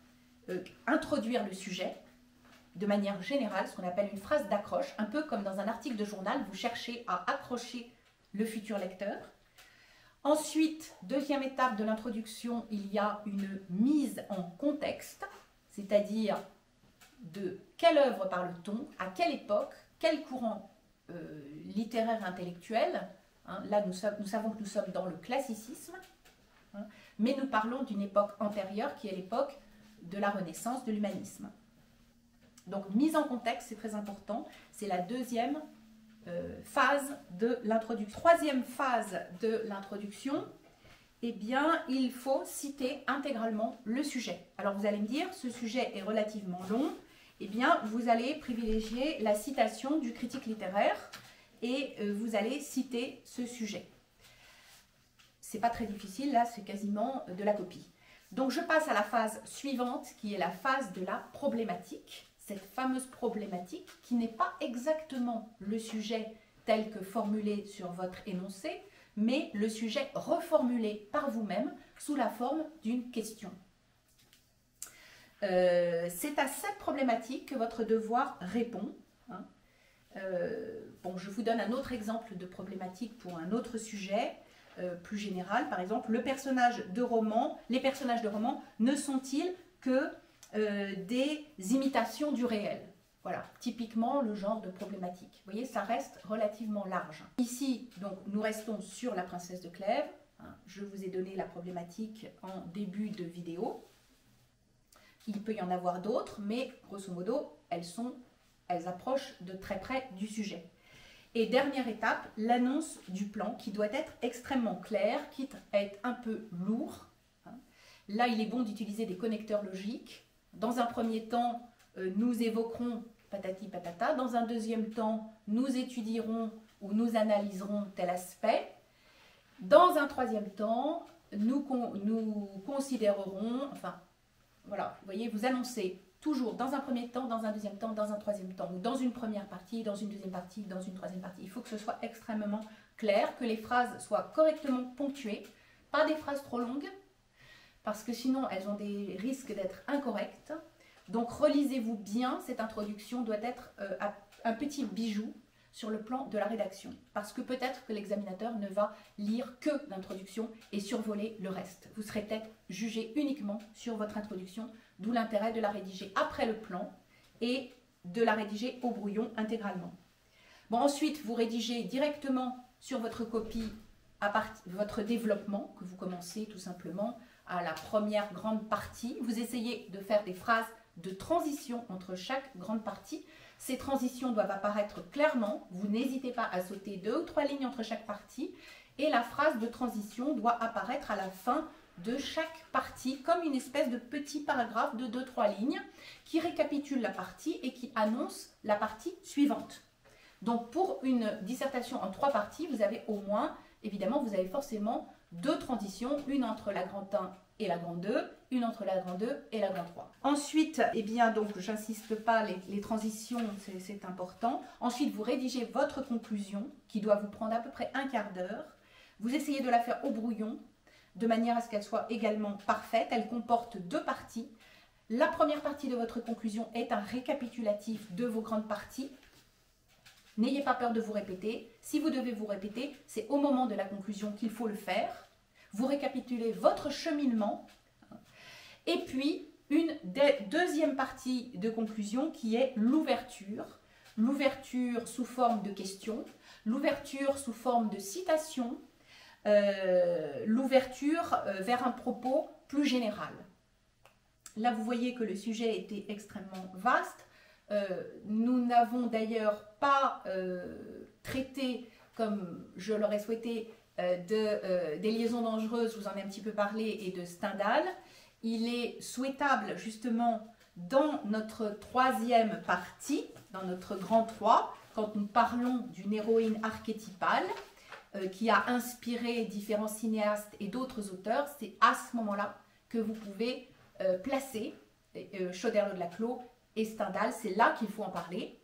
introduire le sujet de manière générale, ce qu'on appelle une phrase d'accroche, un peu comme dans un article de journal, vous cherchez à accrocher le futur lecteur. Ensuite, deuxième étape de l'introduction, il y a une mise en contexte, c'est-à-dire de quelle œuvre parle-t-on, à quelle époque, quel courant littéraire intellectuel. Là, nous savons que nous sommes dans le classicisme, mais nous parlons d'une époque antérieure qui est l'époque de la Renaissance, de l'humanisme. Donc, mise en contexte, c'est très important. C'est la deuxième phase de l'introduction. Troisième phase de l'introduction, eh bien, il faut citer intégralement le sujet. Alors, vous allez me dire, ce sujet est relativement long. Eh bien, vous allez privilégier la citation du critique littéraire et vous allez citer ce sujet. C'est pas très difficile, là, c'est quasiment de la copie. Donc, je passe à la phase suivante, qui est la phase de la problématique. Cette fameuse problématique qui n'est pas exactement le sujet tel que formulé sur votre énoncé, mais le sujet reformulé par vous-même sous la forme d'une question. C'est à cette problématique que votre devoir répond. Bon, je vous donne un autre exemple de problématique pour un autre sujet plus général. Par exemple, les personnages de roman ne sont-ils que des imitations du réel? Voilà, typiquement le genre de problématique. Vous voyez, ça reste relativement large. Ici, donc, nous restons sur La Princesse de Clèves. Je vous ai donné la problématique en début de vidéo. Il peut y en avoir d'autres, mais grosso modo, elles approchent de très près du sujet. Et dernière étape, l'annonce du plan qui doit être extrêmement claire, quitte à être un peu lourd. Là, il est bon d'utiliser des connecteurs logiques. Dans un premier temps, nous évoquerons patati patata. Dans un deuxième temps, nous étudierons ou nous analyserons tel aspect. Dans un troisième temps, nous considérerons, enfin, voilà, vous voyez, vous annoncez toujours dans un premier temps, dans un deuxième temps, dans un troisième temps, ou dans une première partie, dans une deuxième partie, dans une troisième partie. Il faut que ce soit extrêmement clair, que les phrases soient correctement ponctuées, pas des phrases trop longues, parce que sinon elles ont des risques d'être incorrectes. Donc relisez-vous bien, cette introduction doit être un petit bijou sur le plan de la rédaction, parce que peut-être que l'examinateur ne va lire que l'introduction et survoler le reste. Vous serez peut-être jugé uniquement sur votre introduction, d'où l'intérêt de la rédiger après le plan et de la rédiger au brouillon intégralement. Bon, ensuite, vous rédigez directement sur votre copie votre développement, que vous commencez tout simplement à la première grande partie. Vous essayez de faire des phrases de transition entre chaque grande partie. Ces transitions doivent apparaître clairement. Vous n'hésitez pas à sauter 2 ou 3 lignes entre chaque partie. Et la phrase de transition doit apparaître à la fin de chaque partie comme une espèce de petit paragraphe de 2-3 lignes qui récapitule la partie et qui annonce la partie suivante. Donc pour une dissertation en 3 parties, vous avez au moins, évidemment, vous avez forcément 2 transitions, une entre la grande 1 et la grande 2, une entre la grande 2 et la grande 3. Ensuite, eh bien, donc, j'insiste pas, les transitions, c'est important. Ensuite, vous rédigez votre conclusion, qui doit vous prendre à peu près un quart d'heure. Vous essayez de la faire au brouillon, de manière à ce qu'elle soit également parfaite. Elle comporte 2 parties. La première partie de votre conclusion est un récapitulatif de vos grandes parties. N'ayez pas peur de vous répéter. Si vous devez vous répéter, c'est au moment de la conclusion qu'il faut le faire. Vous récapitulez votre cheminement. Et puis, une deuxième partie de conclusion qui est l'ouverture. L'ouverture sous forme de questions, l'ouverture sous forme de citations, l'ouverture vers un propos plus général. Là, vous voyez que le sujet était extrêmement vaste. Nous n'avons d'ailleurs pas traité, comme je l'aurais souhaité, des liaisons dangereuses, je vous en ai un petit peu parlé, et de Stendhal. Il est souhaitable justement dans notre 3e partie, dans notre grand 3, quand nous parlons d'une héroïne archétypale qui a inspiré différents cinéastes et d'autres auteurs, c'est à ce moment-là que vous pouvez placer Choderlos de Laclos et Stendhal, c'est là qu'il faut en parler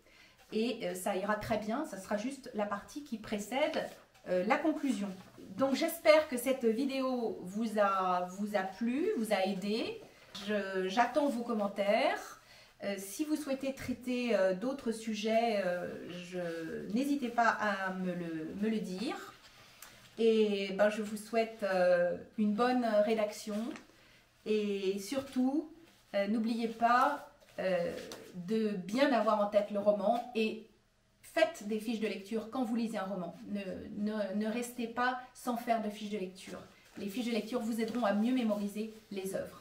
et ça ira très bien, ça sera juste la partie qui précède la conclusion. Donc j'espère que cette vidéo vous a plu, vous a aidé. J'attends vos commentaires. Si vous souhaitez traiter d'autres sujets, n'hésitez pas à me le dire. Et ben, je vous souhaite une bonne rédaction. Et surtout, n'oubliez pas de bien avoir en tête le roman et faites des fiches de lecture quand vous lisez un roman. Ne restez pas sans faire de fiches de lecture. Les fiches de lecture vous aideront à mieux mémoriser les œuvres.